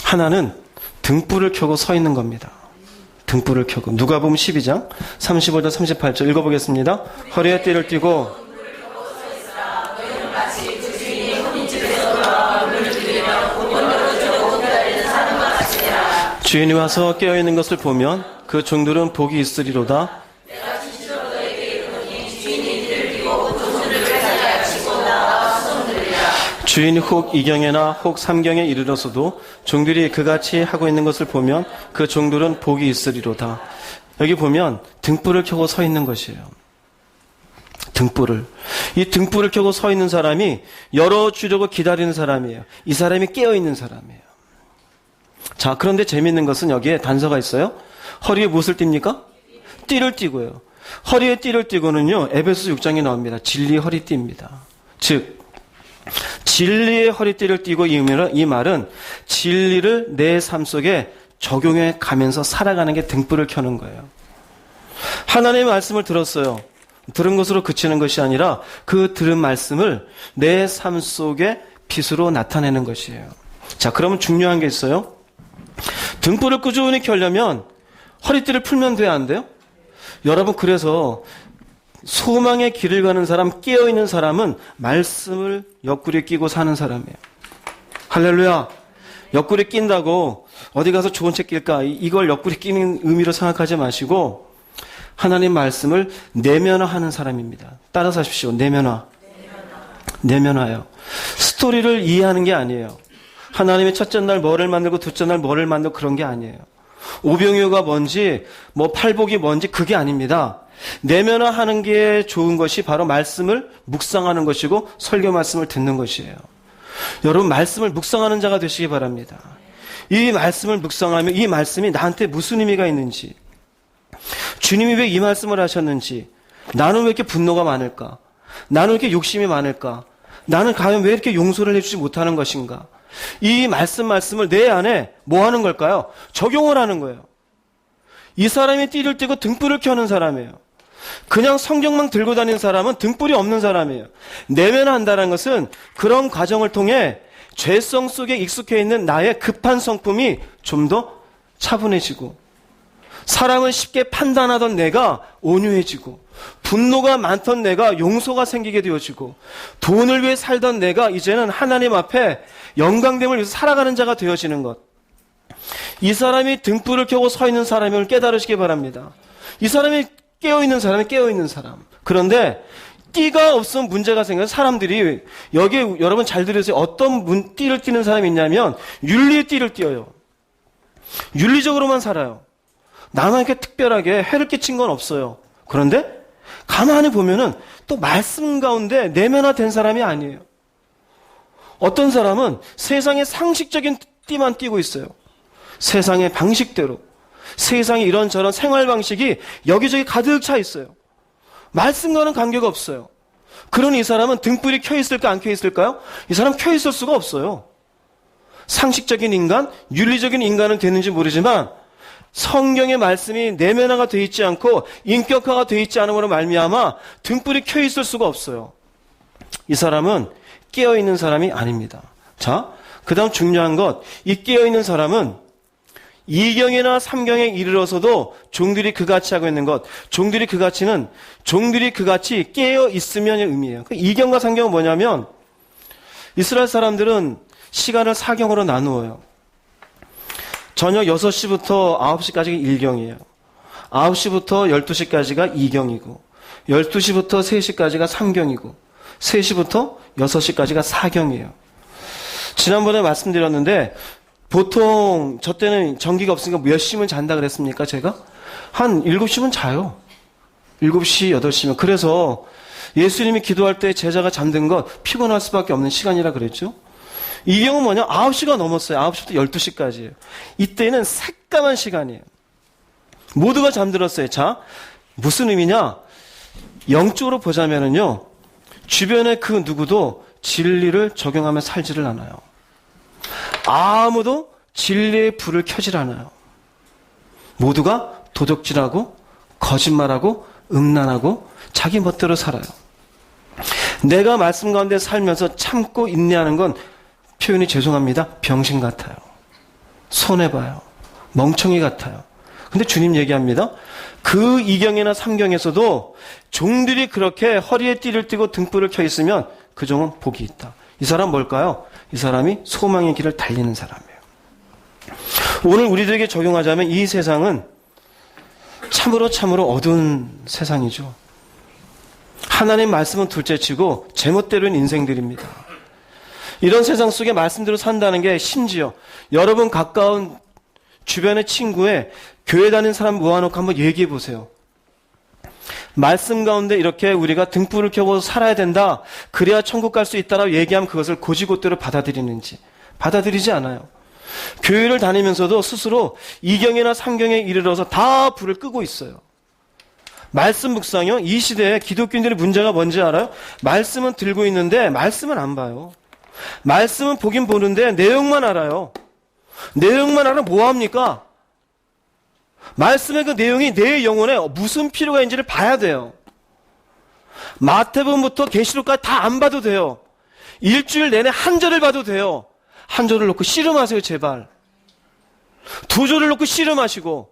하나는 등불을 켜고 서 있는 겁니다. 등불을 켜고. 누가복음 12장 35절 38절 읽어보겠습니다. 허리에 띠를 띠고 주인이 와서 깨어있는 것을 보면 그 종들은 복이 있으리로다. 주인이 혹 2경에나 혹 3경에 이르러서도 종들이 그같이 하고 있는 것을 보면 그 종들은 복이 있으리로다. 여기 보면 등불을 켜고 서 있는 것이에요. 등불을. 이 등불을 켜고 서 있는 사람이 열어주려고 기다리는 사람이에요. 이 사람이 깨어있는 사람이에요. 자, 그런데 재밌는 것은 여기에 단서가 있어요. 허리에 무엇을 띱니까? 띠를 띠고요. 허리에 띠를 띠고는요, 에베소 6장에 나옵니다. 진리의 허리띠입니다. 즉 진리의 허리띠를 띠고 이 말은 진리를 내 삶 속에 적용해 가면서 살아가는 게 등불을 켜는 거예요. 하나님의 말씀을 들었어요. 들은 것으로 그치는 것이 아니라 그 들은 말씀을 내 삶 속에 빛으로 나타내는 것이에요. 자, 그러면 중요한 게 있어요. 등불을 꾸준히 켜려면 허리띠를 풀면 돼야 안 돼요? 여러분, 그래서 소망의 길을 가는 사람, 깨어있는 사람은 말씀을 옆구리에 끼고 사는 사람이에요. 할렐루야. 옆구리에 낀다고 어디 가서 좋은 책 낄까? 이걸 옆구리에 끼는 의미로 생각하지 마시고 하나님 말씀을 내면화하는 사람입니다. 따라서 하십시오. 내면화요. 스토리를 이해하는 게 아니에요. 하나님이 첫째 날 뭐를 만들고 둘째 날 뭐를 만들고 그런 게 아니에요. 오병이어가 뭔지 팔복이 뭔지 그게 아닙니다. 내면화하는 게 좋은 것이 바로 말씀을 묵상하는 것이고 설교 말씀을 듣는 것이에요. 여러분, 말씀을 묵상하는 자가 되시기 바랍니다. 이 말씀을 묵상하면 이 말씀이 나한테 무슨 의미가 있는지, 주님이 왜 이 말씀을 하셨는지, 나는 왜 이렇게 분노가 많을까, 나는 왜 이렇게 욕심이 많을까, 나는 과연 왜 이렇게 용서를 해주지 못하는 것인가, 이 말씀을 내 안에 뭐 하는 걸까요? 적용을 하는 거예요. 이 사람이 띠를 띠고 등불을 켜는 사람이에요. 그냥 성경만 들고 다니는 사람은 등불이 없는 사람이에요. 내면한다는 것은 그런 과정을 통해 죄성 속에 익숙해 있는 나의 급한 성품이 좀 더 차분해지고, 사람을 쉽게 판단하던 내가 온유해지고, 분노가 많던 내가 용서가 생기게 되어지고, 돈을 위해 살던 내가 이제는 하나님 앞에 영광됨을 위해서 살아가는 자가 되어지는 것. 이 사람이 등불을 켜고 서 있는 사람임을 깨달으시기 바랍니다. 이 사람이 깨어있는 사람. 그런데 띠가 없으면 문제가 생겨서 사람들이, 여기에 여러분 잘 들으세요. 어떤 띠를 띠는 사람이 있냐면 윤리의 띠를 띠어요. 윤리적으로만 살아요. 남에게 특별하게 해를 끼친 건 없어요. 그런데 가만히 보면은 또 말씀 가운데 내면화된 사람이 아니에요. 어떤 사람은 세상의 상식적인 띠만 띠고 있어요. 세상의 방식대로. 세상에 이런저런 생활 방식이 여기저기 가득 차 있어요. 말씀과는 관계가 없어요. 그러니 이 사람은 등불이 켜 있을까 안 켜 있을까요? 이 사람 켜 있을 수가 없어요. 상식적인 인간, 윤리적인 인간은 되는지 모르지만 성경의 말씀이 내면화가 되어 있지 않고 인격화가 되어 있지 않음으로 말미암아 등불이 켜 있을 수가 없어요. 이 사람은 깨어있는 사람이 아닙니다. 자, 그 다음 중요한 것, 이 깨어있는 사람은 2경이나 3경에 이르러서도 종들이 그같이 하고 있는 것, 종들이 그같이는 종들이 그같이 깨어있으면의 의미예요. 2경과 3경은 뭐냐면 이스라엘 사람들은 시간을 4경으로 나누어요. 저녁 6시부터 9시까지가 1경이에요. 9시부터 12시까지가 2경이고 12시부터 3시까지가 3경이고 3시부터 6시까지가 4경이에요. 지난번에 말씀드렸는데 보통 저 때는 전기가 없으니까 몇 시면 잔다 그랬습니까? 제가? 한 7시면 자요. 7시, 8시면. 그래서 예수님이 기도할 때 제자가 잠든 것 피곤할 수밖에 없는 시간이라 그랬죠. 이 경우는 뭐냐? 9시가 넘었어요. 9시부터 12시까지예요. 이때는 새까만 시간이에요. 모두가 잠들었어요. 자, 무슨 의미냐? 영적으로 보자면은요, 주변에 그 누구도 진리를 적용하며 살지를 않아요. 아무도 진리의 불을 켜질 않아요. 모두가 도적질하고 거짓말하고 음란하고 자기 멋대로 살아요. 내가 말씀 가운데 살면서 참고 인내하는 건 표현이 죄송합니다. 병신 같아요. 손해봐요. 멍청이 같아요. 근데 주님 얘기합니다. 그 2경이나 3경에서도 종들이 그렇게 허리에 띠를 띠고 등불을 켜 있으면 그 종은 복이 있다. 이 사람 뭘까요? 이 사람이 소망의 길을 달리는 사람이에요. 오늘 우리들에게 적용하자면 이 세상은 참으로 어두운 세상이죠. 하나님 말씀은 둘째치고 제멋대로인 인생들입니다. 이런 세상 속에 말씀대로 산다는 게 심지어 여러분 가까운 주변의 친구에 교회 다니는 사람 모아놓고 한번 얘기해 보세요. 말씀 가운데 이렇게 우리가 등불을 켜고 살아야 된다. 그래야 천국 갈 수 있다라고 얘기하면 그것을 고지고대로 받아들이는지. 받아들이지 않아요. 교회를 다니면서도 스스로 2경이나 3경에 이르러서 다 불을 끄고 있어요. 말씀 묵상이요. 이 시대에 기독교인들의 문제가 뭔지 알아요? 말씀은 들고 있는데 말씀은 안 봐요. 말씀은 보긴 보는데 내용만 알아요. 내용만 알아 뭐합니까? 말씀의 그 내용이 내 영혼에 무슨 필요가 있는지를 봐야 돼요. 마태복음부터 계시록까지 다 안 봐도 돼요. 일주일 내내 한 절을 봐도 돼요. 한 절을 놓고 씨름하세요, 제발. 두 절을 놓고 씨름하시고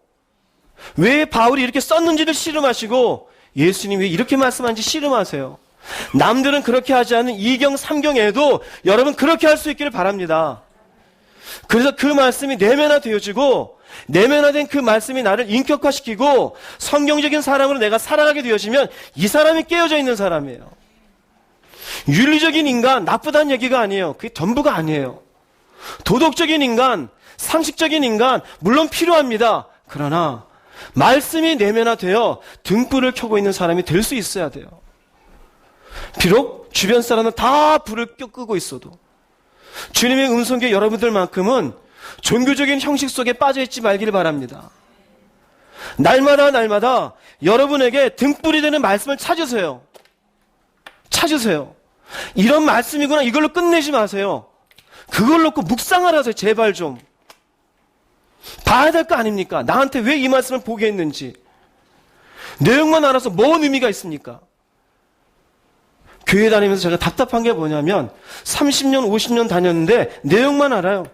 왜 바울이 이렇게 썼는지를 씨름하시고 예수님이 왜 이렇게 말씀하는지 씨름하세요. 남들은 그렇게 하지 않은 2경, 3경에도 여러분 그렇게 할 수 있기를 바랍니다. 그래서 그 말씀이 내면화되어지고 내면화된 그 말씀이 나를 인격화시키고 성경적인 사람으로 내가 살아가게 되어지면 이 사람이 깨어져 있는 사람이에요. 윤리적인 인간, 나쁘다는 얘기가 아니에요. 그게 전부가 아니에요. 도덕적인 인간, 상식적인 인간 물론 필요합니다. 그러나 말씀이 내면화되어 등불을 켜고 있는 사람이 될 수 있어야 돼요. 비록 주변 사람은 다 불을 끄고 있어도 주님의 음성계 여러분들만큼은 종교적인 형식 속에 빠져있지 말기를 바랍니다. 날마다 여러분에게 등불이 되는 말씀을 찾으세요. 찾으세요. 이런 말씀이구나 이걸로 끝내지 마세요. 그걸 놓고 묵상을 하세요. 제발 좀. 봐야 될 거 아닙니까? 나한테 왜 이 말씀을 보게 했는지. 내용만 알아서 뭔 의미가 있습니까? 교회 다니면서 제가 답답한 게 뭐냐면 30년, 50년 다녔는데 내용만 알아요.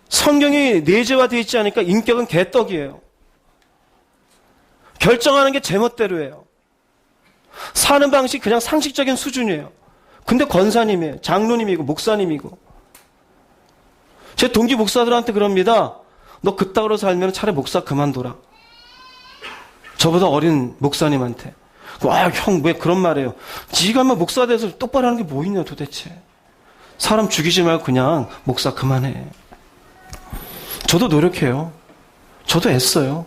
성경이 내재화되어 있지 않으니까 인격은 개떡이에요. 결정하는 게 제멋대로예요. 사는 방식이 그냥 상식적인 수준이에요. 근데 권사님이에요. 장로님이고 목사님이고. 제 동기 목사들한테 그럽니다. 너 그따구로 살면 차라리 목사 그만둬라. 저보다 어린 목사님한테. 와, 형 왜 그런 말해요? 지가 뭐 목사 돼서 똑바로 하는 게 뭐 있냐 도대체. 사람 죽이지 말고 그냥 목사 그만해. 저도 노력해요. 저도 애써요.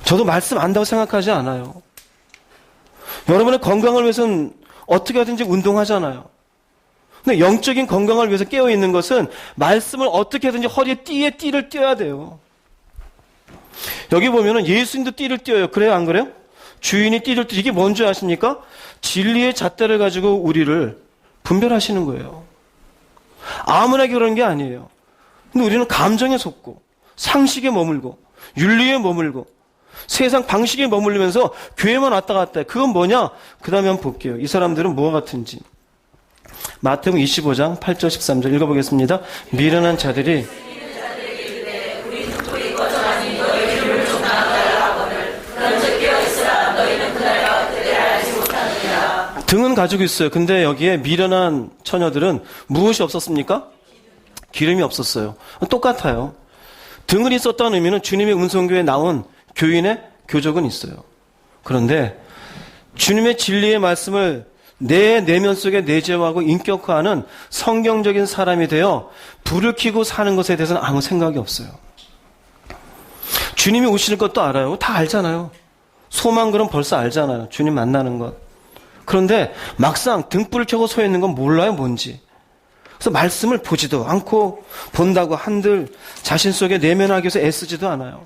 저도 말씀 안다고 생각하지 않아요. 여러분의 건강을 위해서는 어떻게 하든지 운동하잖아요. 근데 영적인 건강을 위해서 깨어있는 것은 말씀을 어떻게 하든지 허리에 띠를 띄어야 돼요. 여기 보면은 예수님도 띠를 띄어요. 그래요 안 그래요? 주인이 띠를 띄 이게 뭔지 아십니까? 진리의 잣대를 가지고 우리를 분별하시는 거예요. 아무나 그런 게 아니에요. 근데 우리는 감정에 속고 상식에 머물고 윤리에 머물고 세상 방식에 머물면서 교회만 왔다 갔다 해. 그건 뭐냐? 그 다음에 한번 볼게요. 이 사람들은 뭐와 같은지. 마태복음 25장 8절 13절 읽어보겠습니다. 미련한 자들이 등은 가지고 있어요. 근데 여기에 미련한 처녀들은 무엇이 없었습니까? 기름이 없었어요. 똑같아요. 등은 있었다는 의미는 주님의 운송교에 나온 교인의 교적은 있어요. 그런데 주님의 진리의 말씀을 내 내면 속에 내재하고 인격화하는 성경적인 사람이 되어 불을 켜고 사는 것에 대해서는 아무 생각이 없어요. 주님이 오실 것도 알아요. 다 알잖아요. 소망들은 벌써 알잖아요. 주님 만나는 것. 그런데 막상 등불을 켜고 서 있는 건 몰라요, 뭔지. 그래서 말씀을 보지도 않고 본다고 한들 자신 속에 내면하기 위해서 애쓰지도 않아요.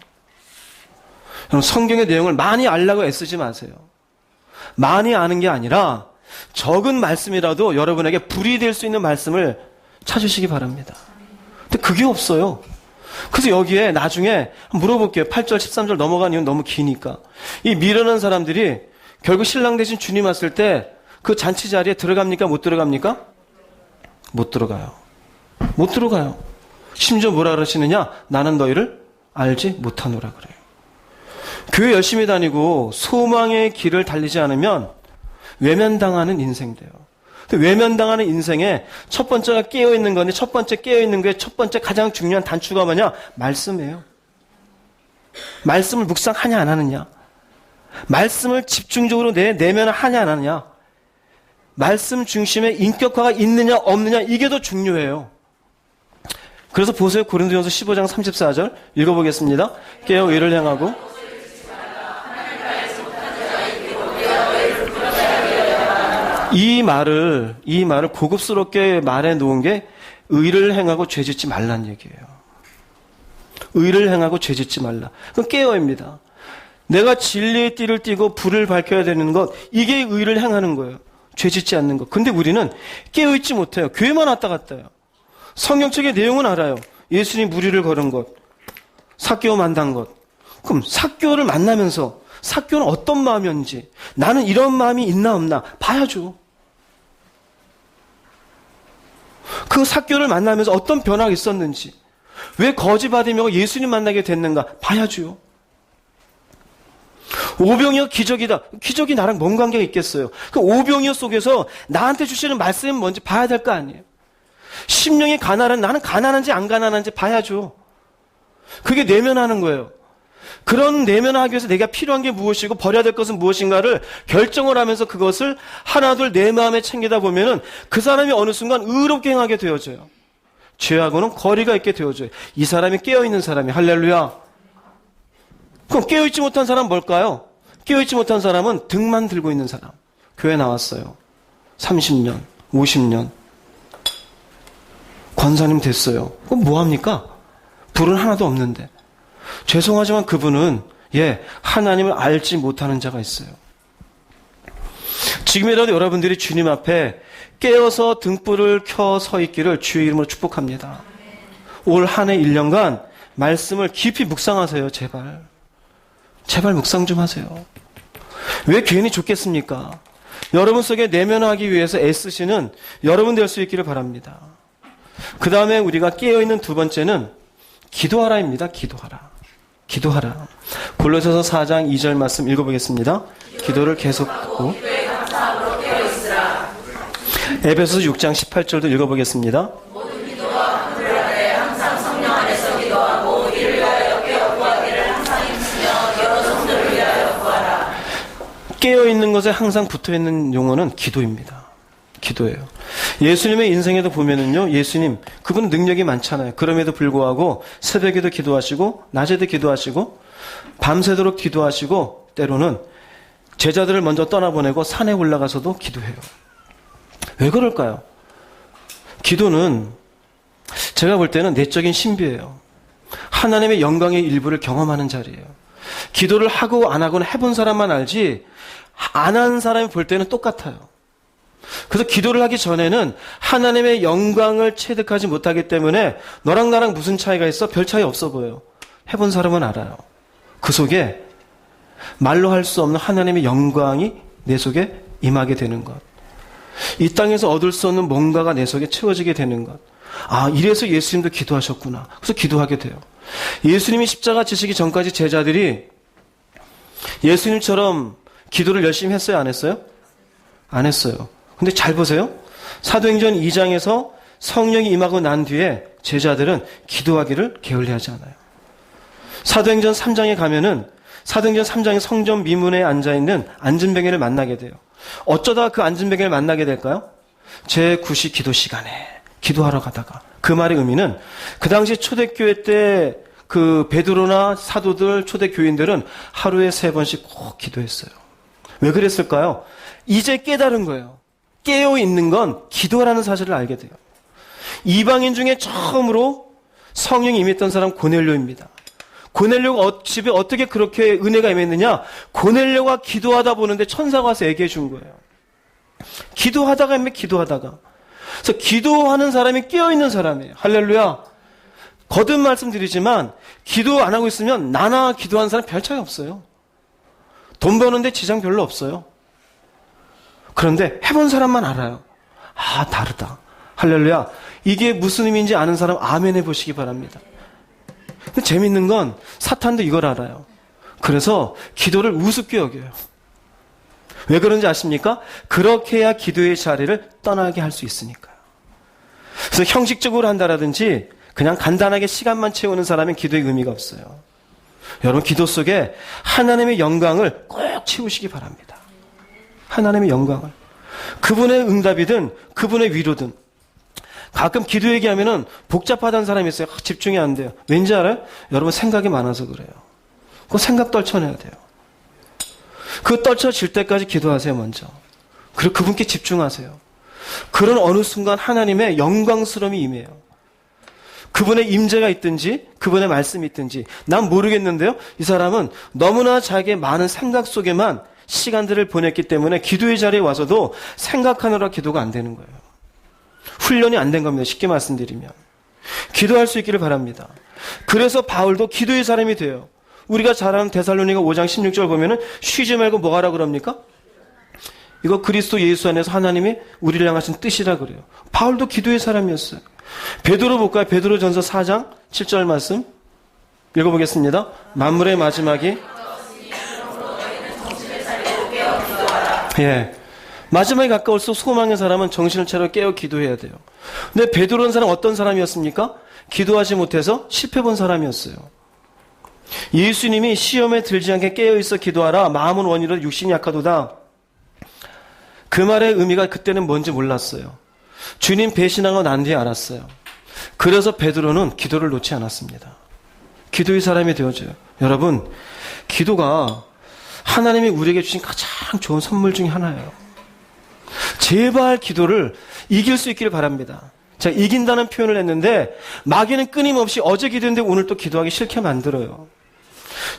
여러분, 성경의 내용을 많이 알려고 애쓰지 마세요. 많이 아는 게 아니라 적은 말씀이라도 여러분에게 불이 될 수 있는 말씀을 찾으시기 바랍니다. 근데 그게 없어요. 그래서 여기에 나중에 물어볼게요. 8절 13절 넘어간 이유는 너무 기니까. 이 미련한 사람들이 결국 신랑 대신 주님 왔을 때 그 잔치 자리에 들어갑니까? 못 들어갑니까? 못 들어가요. 못 들어가요. 심지어 뭐라 그러시느냐? 나는 너희를 알지 못하노라 그래요. 교회 열심히 다니고 소망의 길을 달리지 않으면 외면당하는 인생 돼요. 외면당하는 인생에 첫 번째가 깨어있는 건데 첫 번째 깨어있는 게 첫 번째 가장 중요한 단추가 뭐냐? 말씀이에요. 말씀을 묵상하냐 안 하느냐? 말씀을 집중적으로 내면을 하냐 안 하느냐? 말씀 중심의 인격화가 있느냐 없느냐 이게 더 중요해요. 그래서 보세요. 고린도전서 15장 34절 읽어보겠습니다. 깨어 의를 행하고 이 말을 고급스럽게 말해 놓은 게 의를 행하고 죄짓지 말라는 얘기예요. 의를 행하고 죄짓지 말라. 그건 깨어입니다. 내가 진리의 띠를 띠고 불을 밝혀야 되는 것, 이게 의를 행하는 거예요. 죄짓지 않는 것. 근데 우리는 깨어있지 못해요. 교회만 왔다 갔다 해요. 성경책의 내용은 알아요. 예수님 무리를 걸은 것, 삭개오 만난 것. 그럼 삭개오를 만나면서 삭개오는 어떤 마음이었는지, 나는 이런 마음이 있나 없나 봐야죠. 그 삭개오를 만나면서 어떤 변화가 있었는지, 왜 거지바디며가 예수님 만나게 됐는가 봐야죠. 오병이어 기적이다. 기적이 나랑 뭔 관계가 있겠어요? 그 오병이어 속에서 나한테 주시는 말씀이 뭔지 봐야 될 거 아니에요. 심령이 가난한 나는 가난한지 안 가난한지 봐야죠. 그게 내면하는 거예요. 그런 내면하기 위해서 내가 필요한 게 무엇이고 버려야 될 것은 무엇인가를 결정을 하면서 그것을 하나둘 내 마음에 챙기다 보면은 그 사람이 어느 순간 의롭게 행하게 되어져요. 죄하고는 거리가 있게 되어져요. 이 사람이 깨어있는 사람이. 할렐루야. 그럼 깨어있지 못한 사람은 뭘까요? 깨어있지 못한 사람은 등만 들고 있는 사람. 교회 나왔어요. 30년, 50년. 권사님 됐어요. 그럼 뭐합니까? 불은 하나도 없는데. 죄송하지만 그분은 하나님을 알지 못하는 자가 있어요. 지금이라도 여러분들이 주님 앞에 깨어서 등불을 켜 서 있기를 주의 이름으로 축복합니다. 올 한 해 1년간 말씀을 깊이 묵상하세요. 제발 묵상 좀 하세요. 왜 괜히 좋겠습니까? 여러분 속에 내면하기 위해서 애쓰시는 여러분 될 수 있기를 바랍니다. 그 다음에 우리가 깨어있는 두 번째는 기도하라입니다. 기도하라. 골로새서 4장 2절 말씀 읽어보겠습니다. 기도를 계속하고 에베소서 6장 18절도 읽어보겠습니다. 깨어있는 것에 항상 붙어있는 용어는 기도입니다. 기도예요. 예수님의 인생에도 보면은요, 예수님, 그분은 능력이 많잖아요. 그럼에도 불구하고 새벽에도 기도하시고, 낮에도 기도하시고, 밤새도록 기도하시고, 때로는 제자들을 먼저 떠나보내고 산에 올라가서도 기도해요. 왜 그럴까요? 기도는 제가 볼 때는 내적인 신비예요. 하나님의 영광의 일부를 경험하는 자리예요. 기도를 하고 안 하고는 해본 사람만 알지 안 한 사람이 볼 때는 똑같아요. 그래서 기도를 하기 전에는 하나님의 영광을 체득하지 못하기 때문에 너랑 나랑 무슨 차이가 있어? 별 차이 없어 보여요. 해본 사람은 알아요. 그 속에 말로 할 수 없는 하나님의 영광이 내 속에 임하게 되는 것. 이 땅에서 얻을 수 없는 뭔가가 내 속에 채워지게 되는 것. 아, 이래서 예수님도 기도하셨구나. 그래서 기도하게 돼요. 예수님이 십자가 지시기 전까지 제자들이 예수님처럼 기도를 열심히 했어요? 안 했어요? 안 했어요. 근데 잘 보세요. 사도행전 2장에서 성령이 임하고 난 뒤에 제자들은 기도하기를 게을리하지 않아요. 사도행전 3장에 가면은 사도행전 3장의 성전 미문에 앉아있는 안진뱅이를 만나게 돼요. 어쩌다 그 안진뱅이를 만나게 될까요? 제9시 기도 시간에 기도하러 가다가. 그 말의 의미는 그 당시 초대교회 때 그 베드로나 사도들 초대교인들은 하루에 3번씩 꼭 기도했어요. 왜 그랬을까요? 이제 깨달은 거예요. 깨어있는 건 기도라는 사실을 알게 돼요. 이방인 중에 처음으로 성령이 임했던 사람 고넬료입니다. 고넬료가 집에 어떻게 그렇게 은혜가 임했느냐? 고넬료가 기도하다 보는데 천사가 와서 얘기해 준 거예요. 기도하다가 임해, 기도하다가. 그래서 기도하는 사람이 깨어있는 사람이에요. 할렐루야. 거듭 말씀드리지만 기도 안 하고 있으면 나나 기도하는 사람 별 차이 없어요. 돈 버는데 지장 별로 없어요. 그런데 해본 사람만 알아요. 아, 다르다. 할렐루야. 이게 무슨 의미인지 아는 사람 아멘 해보시기 바랍니다. 근데 재밌는 건 사탄도 이걸 알아요. 그래서 기도를 우습게 여겨요. 왜 그런지 아십니까? 그렇게 해야 기도의 자리를 떠나게 할 수 있으니까요. 그래서 형식적으로 한다라든지 그냥 간단하게 시간만 채우는 사람은 기도의 의미가 없어요. 여러분, 기도 속에 하나님의 영광을 꼭 채우시기 바랍니다. 하나님의 영광을. 그분의 응답이든 그분의 위로든. 가끔 기도 얘기하면은 복잡하다는 사람이 있어요. 집중이 안 돼요. 왠지 알아요? 여러분, 생각이 많아서 그래요. 그 생각 떨쳐내야 돼요. 그 떨쳐질 때까지 기도하세요, 먼저. 그리고 그분께 집중하세요. 그런 어느 순간 하나님의 영광스러움이 임해요. 그분의 임재가 있든지 그분의 말씀이 있든지 난 모르겠는데요. 이 사람은 너무나 자기의 많은 생각 속에만 시간들을 보냈기 때문에 기도의 자리에 와서도 생각하느라 기도가 안 되는 거예요. 훈련이 안 된 겁니다. 쉽게 말씀드리면. 기도할 수 있기를 바랍니다. 그래서 바울도 기도의 사람이 돼요. 우리가 잘 아는 데살로니가 5장 16절 보면은 쉬지 말고 뭐 하라 그럽니까? 이거 그리스도 예수 안에서 하나님이 우리를 향하신 뜻이라 그래요. 바울도 기도의 사람이었어요. 베드로 볼까요? 베드로전서 4장 7절 말씀 읽어보겠습니다. 만물의 마지막이 마지막에 가까울수록 소망의 사람은 정신을 차려 깨어 기도해야 돼요. 근데 베드로는 사람 어떤 사람이었습니까? 기도하지 못해서 실패 본 사람이었어요. 예수님이 시험에 들지 않게 깨어있어 기도하라. 마음은 원이로 육신이 약하도다. 그 말의 의미가 그때는 뭔지 몰랐어요. 주님 배신하고 난 뒤에 알았어요. 그래서 베드로는 기도를 놓지 않았습니다. 기도의 사람이 되어줘요. 여러분, 기도가 하나님이 우리에게 주신 가장 좋은 선물 중에 하나예요. 제발 기도를 이길 수 있기를 바랍니다. 제가 이긴다는 표현을 했는데 마귀는 끊임없이 어제 기도했는데 오늘 또 기도하기 싫게 만들어요.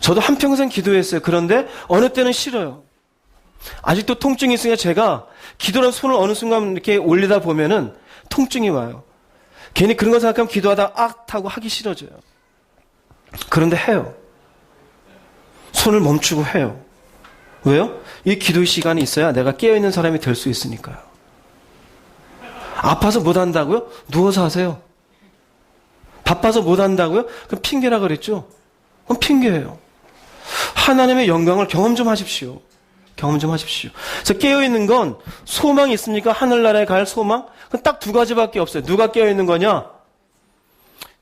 저도 한평생 기도했어요. 그런데 어느 때는 싫어요. 아직도 통증이 있으니까 제가 기도라는 손을 어느 순간 이렇게 올리다 보면은 통증이 와요. 괜히 그런 거 생각하면 기도하다 하고 하기 싫어져요. 그런데 해요. 손을 멈추고 해요. 왜요? 이 기도의 시간이 있어야 내가 깨어있는 사람이 될 수 있으니까요. 아파서 못 한다고요? 누워서 하세요. 바빠서 못 한다고요? 그럼 핑계라 그랬죠? 그럼 핑계예요. 하나님의 영광을 경험 좀 하십시오. 경험 좀 하십시오. 그래서 깨어있는 건 소망이 있습니까? 하늘나라에 갈 소망? 그건 딱 두 가지밖에 없어요. 누가 깨어있는 거냐?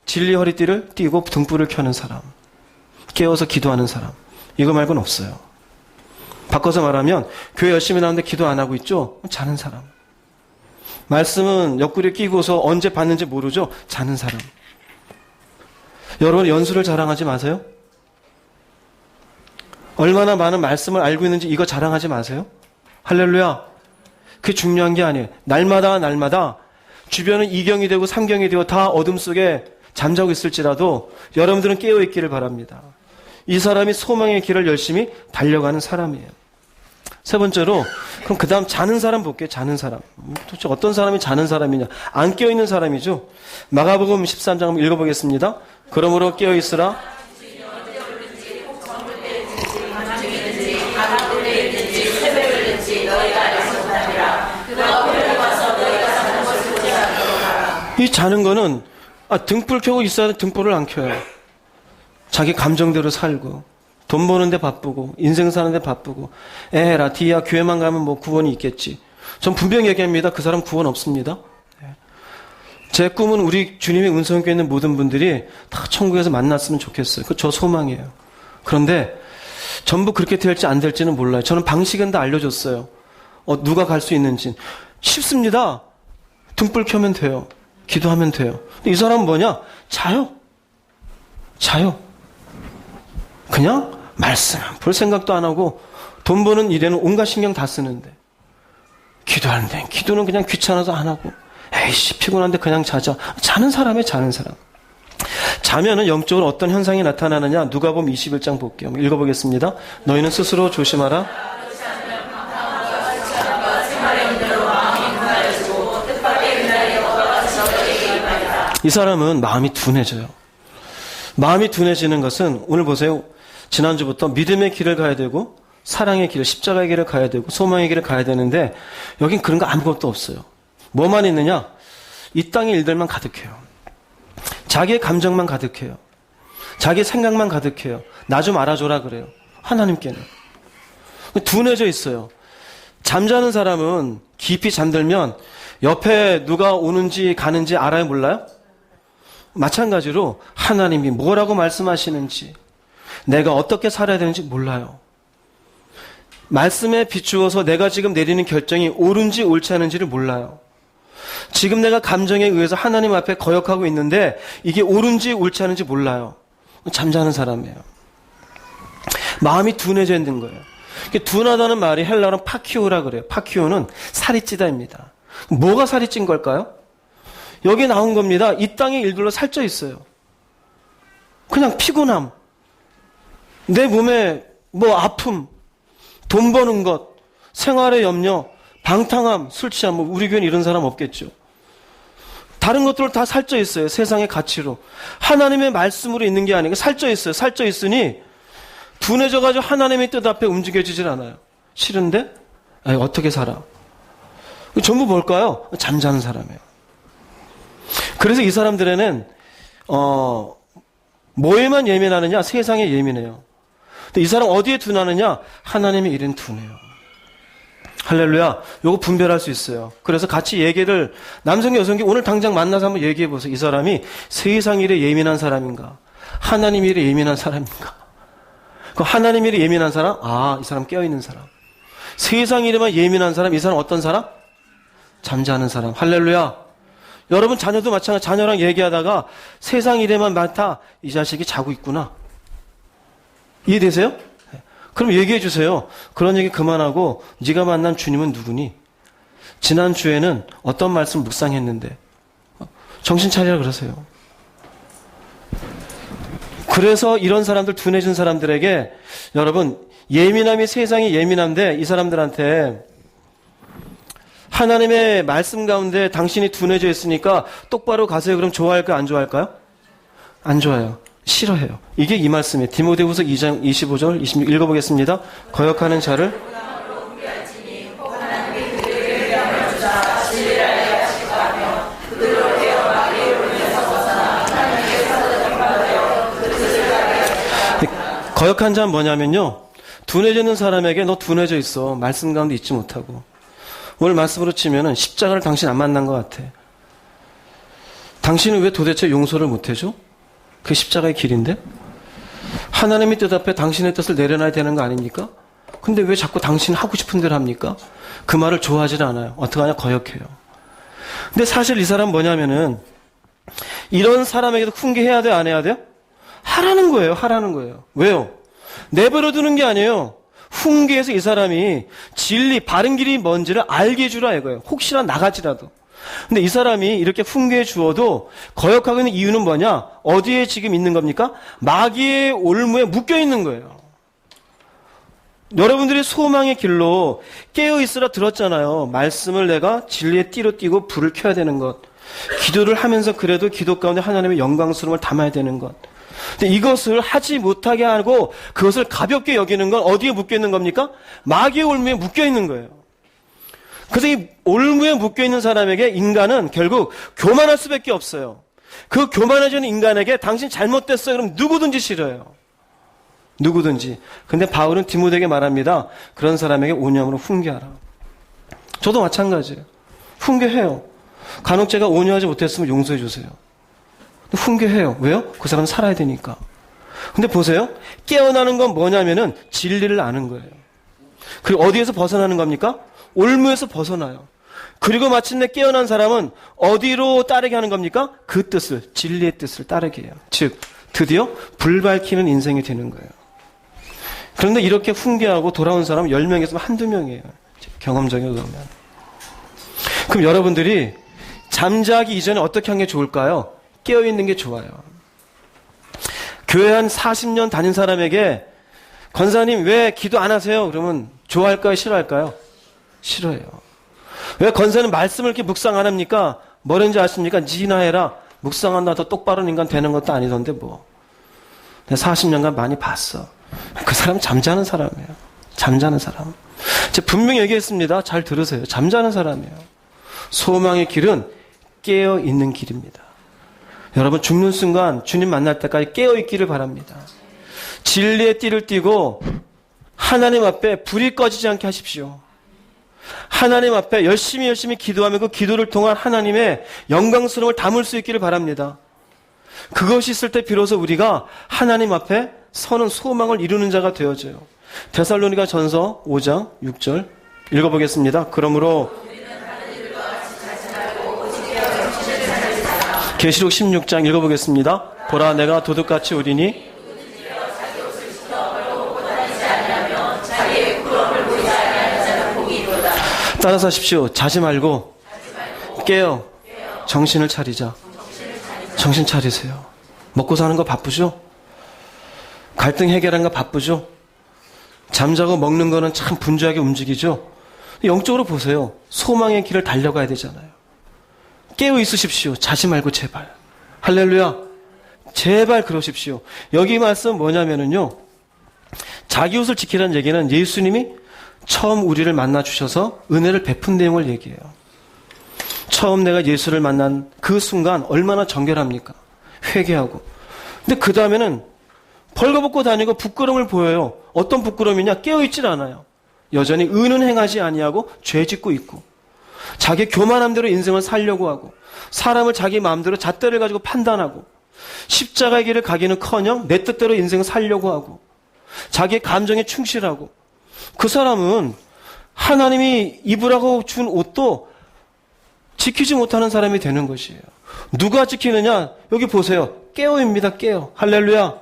진리 허리띠를 띠고 등불을 켜는 사람. 깨어서 기도하는 사람. 이거 말고는 없어요. 바꿔서 말하면 교회 열심히 나오는데 기도 안 하고 있죠? 자는 사람. 말씀은 옆구리에 끼고서 언제 받는지 모르죠? 자는 사람. 여러분, 연수를 자랑하지 마세요. 얼마나 많은 말씀을 알고 있는지 이거 자랑하지 마세요. 할렐루야. 그게 중요한 게 아니에요. 날마다 주변은 2경이 되고 3경이 되고 다 어둠 속에 잠자고 있을지라도 여러분들은 깨어있기를 바랍니다. 이 사람이 소망의 길을 열심히 달려가는 사람이에요. 세 번째로, 그럼 그 다음 자는 사람 볼게요. 자는 사람. 도대체 어떤 사람이 자는 사람이냐? 안 깨어있는 사람이죠. 마가복음 13장 한번 읽어보겠습니다. 그러므로 깨어있으라. 너희가 알수 못하리라. 그가 이 자는 거는 등불 켜고 있어야 돼. 등불을 안 켜요. 자기 감정대로 살고 돈 버는데 바쁘고 인생 사는데 바쁘고 에라 디야 교회만 가면 뭐 구원이 있겠지. 전 분명히 얘기합니다. 그 사람 구원 없습니다. 제 꿈은 우리 주님의 은성교에 있는 모든 분들이 다 천국에서 만났으면 좋겠어요. 그 저 소망이에요. 그런데 전부 그렇게 될지 안 될지는 몰라요. 저는 방식은 다 알려줬어요. 누가 갈 수 있는지. 쉽습니다. 등불 켜면 돼요. 기도하면 돼요. 근데 이 사람은 뭐냐? 자요. 그냥 말씀 볼 생각도 안 하고 돈 버는 일에는 온갖 신경 다 쓰는데 기도하는데 기도는 그냥 귀찮아서 안 하고 에이씨 피곤한데 그냥 자자. 자는 사람이에요. 자는 사람. 자면은 영적으로 어떤 현상이 나타나느냐? 누가복음 21장 볼게요. 읽어보겠습니다. 너희는 스스로 조심하라. 이 사람은 마음이 둔해져요. 마음이 둔해지는 것은 오늘 보세요. 지난주부터 믿음의 길을 가야 되고 사랑의 길, 십자가의 길을 가야 되고 소망의 길을 가야 되는데 여긴 그런 거 아무것도 없어요. 뭐만 있느냐? 이 땅의 일들만 가득해요. 자기의 감정만 가득해요. 자기 생각만 가득해요. 나 좀 알아줘라 그래요. 하나님께는. 둔해져 있어요. 잠자는 사람은 깊이 잠들면 옆에 누가 오는지 가는지 알아요? 몰라요? 마찬가지로 하나님이 뭐라고 말씀하시는지 내가 어떻게 살아야 되는지 몰라요. 말씀에 비추어서 내가 지금 내리는 결정이 옳은지 옳지 않은지를 몰라요. 지금 내가 감정에 의해서 하나님 앞에 거역하고 있는데 이게 옳은지 옳지 않은지 몰라요. 잠자는 사람이에요. 마음이 둔해져 있는 거예요. 둔하다는 말이 헬라어는 파키오라 그래요. 파키오는 살이 찌다입니다. 뭐가 살이 찐 걸까요? 여기 나온 겁니다. 이 땅의 일들로 살쪄 있어요. 그냥 피곤함, 내 몸에 뭐 아픔, 돈 버는 것, 생활의 염려, 방탕함, 술 취함, 뭐 우리 교회는 이런 사람 없겠죠. 다른 것들을 다 살쪄 있어요. 세상의 가치로. 하나님의 말씀으로 있는 게 아니고 살쪄 있어요. 살쪄 있으니 둔해져가지고 하나님의 뜻 앞에 움직여지질 않아요. 싫은데? 어떻게 살아? 전부 뭘까요? 잠자는 사람이에요. 그래서 이 사람들에는 뭐에만 예민하느냐? 세상에 예민해요. 근데 이 사람 어디에 둔하느냐? 하나님의 일은 둔해요. 할렐루야. 요거 분별할 수 있어요. 그래서 같이 얘기를 남성기 여성기 오늘 당장 만나서 한번 얘기해 보세요. 이 사람이 세상 일에 예민한 사람인가? 하나님 일에 예민한 사람인가? 그 하나님 일에 예민한 사람? 이 사람 깨어있는 사람. 세상 일에만 예민한 사람? 이 사람 어떤 사람? 잠자는 사람. 할렐루야. 여러분 자녀도 마찬가지. 자녀랑 얘기하다가 세상 일에만 많다. 이 자식이 자고 있구나. 이해되세요? 그럼 얘기해 주세요. 그런 얘기 그만하고 네가 만난 주님은 누구니? 지난주에는 어떤 말씀 묵상했는데 정신 차리라 그러세요. 그래서 이런 사람들 둔해진 사람들에게 여러분 예민함이 세상이 예민한데 이 사람들한테 하나님의 말씀 가운데 당신이 둔해져 있으니까 똑바로 가세요. 그럼 좋아할까요? 안 좋아할까요? 안 좋아요. 싫어해요. 이게 이 말씀이에요. 디모데후서 2장 25절 26 읽어보겠습니다. 거역하는 자를 거역한 자는 뭐냐면요. 둔해져 있는 사람에게 너 둔해져 있어. 말씀 가운데 있지 못하고. 오늘 말씀으로 치면은 십자가를 당신 안 만난 것 같아. 당신은 왜 도대체 용서를 못해줘? 그게 십자가의 길인데? 하나님의 뜻 앞에 당신의 뜻을 내려놔야 되는 거 아닙니까? 근데 왜 자꾸 당신 하고 싶은 대로 합니까? 그 말을 좋아하질 않아요. 어떡하냐? 거역해요. 근데 사실 이 사람 뭐냐면은 이런 사람에게도 훈계해야 돼요? 안 해야 돼요? 하라는 거예요. 하라는 거예요. 왜요? 내버려 두는 게 아니에요. 훈계해서 이 사람이 진리, 바른 길이 뭔지를 알게 해주라 이거예요. 혹시나 나가지라도. 근데 이 사람이 이렇게 훈계해 주어도 거역하고 있는 이유는 뭐냐? 어디에 지금 있는 겁니까? 마귀의 올무에 묶여 있는 거예요. 여러분들이 소망의 길로 깨어있으라 들었잖아요. 말씀을 내가 진리의 띠로 띄고 불을 켜야 되는 것. 기도를 하면서 그래도 기도 가운데 하나님의 영광스러움을 담아야 되는 것. 근데 이것을 하지 못하게 하고 그것을 가볍게 여기는 건 어디에 묶여 있는 겁니까? 마귀의 올무에 묶여 있는 거예요. 그래서 이 올무에 묶여있는 사람에게 인간은 결국 교만할 수밖에 없어요. 그 교만해지는 인간에게 당신 잘못됐어요. 그럼 누구든지 싫어요. 누구든지. 근데 바울은 디모데에게 말합니다. 그런 사람에게 온유함으로 훈계하라. 저도 마찬가지예요. 훈계해요. 간혹 제가 온유하지 못했으면 용서해 주세요. 훈계해요. 왜요? 그 사람은 살아야 되니까. 근데 보세요. 깨어나는 건 뭐냐면은 진리를 아는 거예요. 그리고 어디에서 벗어나는 겁니까? 올무에서 벗어나요. 그리고 마침내 깨어난 사람은 어디로 따르게 하는 겁니까? 그 뜻을, 진리의 뜻을 따르게 해요. 즉, 드디어 불 밝히는 인생이 되는 거예요. 그런데 이렇게 훈계하고 돌아온 사람은 10명에서 한두 명이에요. 경험적으로 보면. 그럼 여러분들이 잠자기 이전에 어떻게 하는 게 좋을까요? 깨어있는 게 좋아요. 교회 한 40년 다닌 사람에게 권사님 왜 기도 안 하세요? 그러면 좋아할까요? 싫어할까요? 싫어해요. 왜 권사님 말씀을 이렇게 묵상 안 합니까? 뭐랬는지 아십니까? 니나 해라. 묵상한다 더 똑바른 인간 되는 것도 아니던데 뭐. 내가 40년간 많이 봤어. 그 사람 잠자는 사람이에요. 잠자는 사람. 제가 분명히 얘기했습니다. 잘 들으세요. 잠자는 사람이에요. 소망의 길은 깨어있는 길입니다. 여러분 죽는 순간 주님 만날 때까지 깨어있기를 바랍니다. 진리의 띠를 띠고 하나님 앞에 불이 꺼지지 않게 하십시오. 하나님 앞에 열심히 기도하며 그 기도를 통한 하나님의 영광스러움을 담을 수 있기를 바랍니다. 그것이 있을 때 비로소 우리가 하나님 앞에 서는 소망을 이루는 자가 되어져요. 데살로니가 전서 5장 6절 읽어보겠습니다. 그러므로 계시록 16장 읽어보겠습니다. 보라 내가 도둑같이 오리니 따라서 하십시오. 자지 말고 깨어 정신을 차리자. 정신 차리세요. 먹고 사는 거 바쁘죠? 갈등 해결하는 거 바쁘죠? 잠자고 먹는 거는 참 분주하게 움직이죠? 영적으로 보세요. 소망의 길을 달려가야 되잖아요. 깨어 있으십시오. 자지 말고 제발. 할렐루야. 제발 그러십시오. 여기 말씀 뭐냐면은요. 자기 옷을 지키라는 얘기는 예수님이 처음 우리를 만나 주셔서 은혜를 베푼 내용을 얘기해요. 처음 내가 예수를 만난 그 순간 얼마나 정결합니까? 회개하고. 근데 그 다음에는 벌거벗고 다니고 부끄러움을 보여요. 어떤 부끄러움이냐? 깨어있질 않아요. 여전히 의는 행하지 아니하고 죄 짓고 있고 자기 교만함대로 인생을 살려고 하고 사람을 자기 마음대로 잣대를 가지고 판단하고 십자가의 길을 가기는커녕 내 뜻대로 인생을 살려고 하고 자기의 감정에 충실하고 그 사람은 하나님이 입으라고 준 옷도 지키지 못하는 사람이 되는 것이에요. 누가 지키느냐? 여기 보세요. 깨어입니다. 깨어. 할렐루야.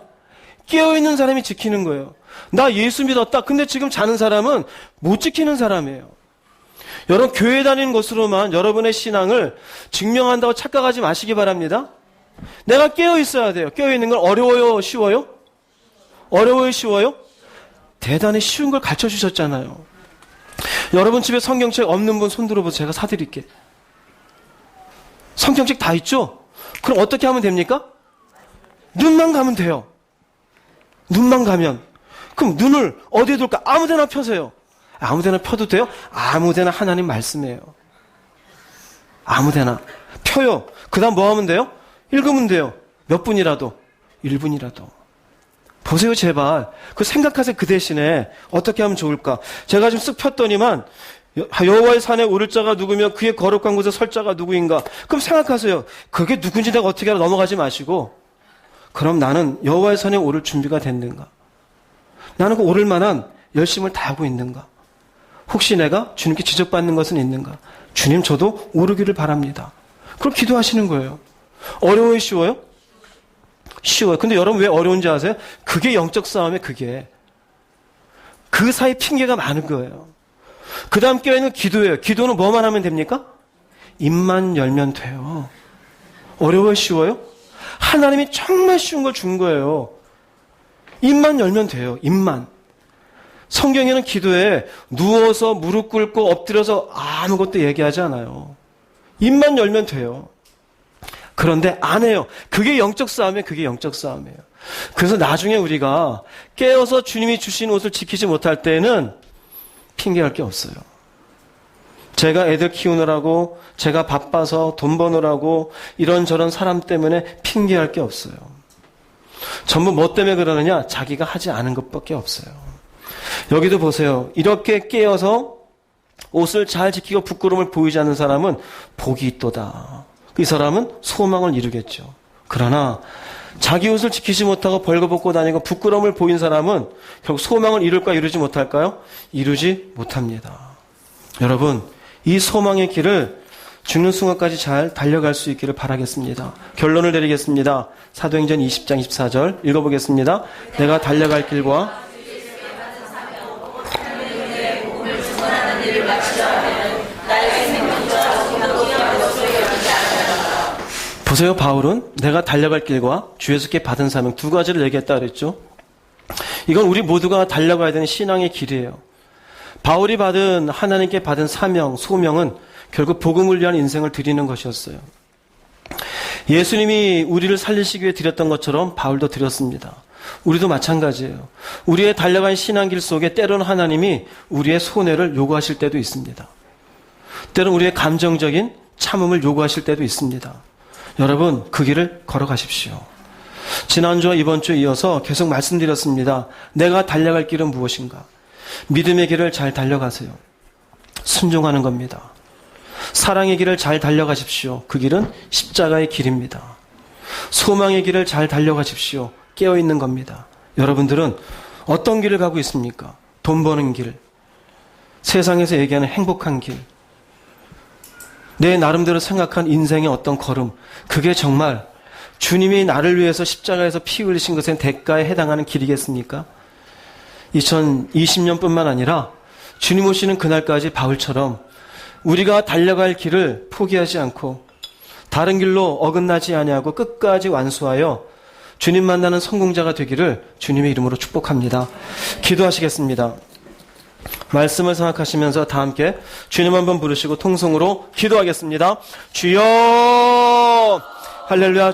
깨어있는 사람이 지키는 거예요. 나 예수 믿었다. 근데 지금 자는 사람은 못 지키는 사람이에요. 여러분 교회 다니는 것으로만 여러분의 신앙을 증명한다고 착각하지 마시기 바랍니다. 내가 깨어 있어야 돼요. 깨어 있는 건 어려워요? 쉬워요? 어려워요? 쉬워요? 대단히 쉬운 걸 가르쳐 주셨잖아요. 여러분 집에 성경책 없는 분 손 들어보세요. 제가 사드릴게. 성경책 다 있죠? 그럼 어떻게 하면 됩니까? 눈만 가면 돼요. 눈만 가면. 그럼 눈을 어디에 둘까? 아무데나 펴세요. 아무데나 펴도 돼요? 아무데나 하나님 말씀이에요. 아무데나 펴요. 그 다음 뭐 하면 돼요? 읽으면 돼요. 몇 분이라도. 1분이라도. 보세요 제발. 그 생각하세요. 그 대신에 어떻게 하면 좋을까? 제가 지금 쓱 폈더니만 여호와의 산에 오를 자가 누구며 그의 거룩한 곳에 설 자가 누구인가? 그럼 생각하세요. 그게 누군지 내가 어떻게 알아? 넘어가지 마시고 그럼 나는 여호와의 산에 오를 준비가 됐는가? 나는 그 오를 만한 열심을 다하고 있는가? 혹시 내가 주님께 지적받는 것은 있는가? 주님 저도 오르기를 바랍니다. 그럼 기도하시는 거예요. 어려워요? 쉬워요? 쉬워요. 근데 여러분 왜 어려운지 아세요? 그게 영적 싸움에 그게. 그 사이 핑계가 많은 거예요. 그 다음 껴있는 기도예요. 기도는 뭐만 하면 됩니까? 입만 열면 돼요. 어려워요? 쉬워요? 하나님이 정말 쉬운 걸 준 거예요. 입만 열면 돼요. 입만. 성경에는 기도에 누워서 무릎 꿇고 엎드려서 아무것도 얘기하지 않아요. 입만 열면 돼요. 그런데 안 해요. 그게 영적 싸움이에요. 그게 영적 싸움이에요. 그래서 나중에 우리가 깨어서 주님이 주신 옷을 지키지 못할 때는 핑계할 게 없어요. 제가 애들 키우느라고, 제가 바빠서 돈 버느라고 이런저런 사람 때문에 핑계할 게 없어요. 전부 뭐 때문에 그러느냐? 자기가 하지 않은 것밖에 없어요. 여기도 보세요. 이렇게 깨어서 옷을 잘 지키고 부끄러움을 보이지 않는 사람은 복이 있도다. 이 사람은 소망을 이루겠죠. 그러나 자기 옷을 지키지 못하고 벌거벗고 다니고 부끄러움을 보인 사람은 결국 소망을 이룰까 이루지 못할까요? 이루지 못합니다. 여러분, 이 소망의 길을 죽는 순간까지 잘 달려갈 수 있기를 바라겠습니다. 결론을 내리겠습니다. 사도행전 20장 24절 읽어보겠습니다. 내가 달려갈 길과 보세요. 바울은 내가 달려갈 길과 주 예수께 받은 사명 두 가지를 얘기했다 그랬죠. 이건 우리 모두가 달려가야 되는 신앙의 길이에요. 바울이 받은 하나님께 받은 사명, 소명은 결국 복음을 위한 인생을 드리는 것이었어요. 예수님이 우리를 살리시기 위해 드렸던 것처럼 바울도 드렸습니다. 우리도 마찬가지예요. 우리의 달려간 신앙길 속에 때로는 하나님이 우리의 손해를 요구하실 때도 있습니다. 때로는 우리의 감정적인 참음을 요구하실 때도 있습니다. 여러분, 그 길을 걸어가십시오. 지난주와 이번 주에 이어서 계속 말씀드렸습니다. 내가 달려갈 길은 무엇인가? 믿음의 길을 잘 달려가세요. 순종하는 겁니다. 사랑의 길을 잘 달려가십시오. 그 길은 십자가의 길입니다. 소망의 길을 잘 달려가십시오. 깨어있는 겁니다. 여러분들은 어떤 길을 가고 있습니까? 돈 버는 길, 세상에서 얘기하는 행복한 길, 내 나름대로 생각한 인생의 어떤 걸음, 그게 정말 주님이 나를 위해서 십자가에서 피 흘리신 것의 대가에 해당하는 길이겠습니까? 2020년뿐만 아니라 주님 오시는 그날까지 바울처럼 우리가 달려갈 길을 포기하지 않고 다른 길로 어긋나지 아니하고 끝까지 완수하여 주님 만나는 성공자가 되기를 주님의 이름으로 축복합니다. 기도하시겠습니다. 말씀을 생각하시면서 다 함께 주님 한번 부르시고 통성으로 기도하겠습니다. 주여, 할렐루야.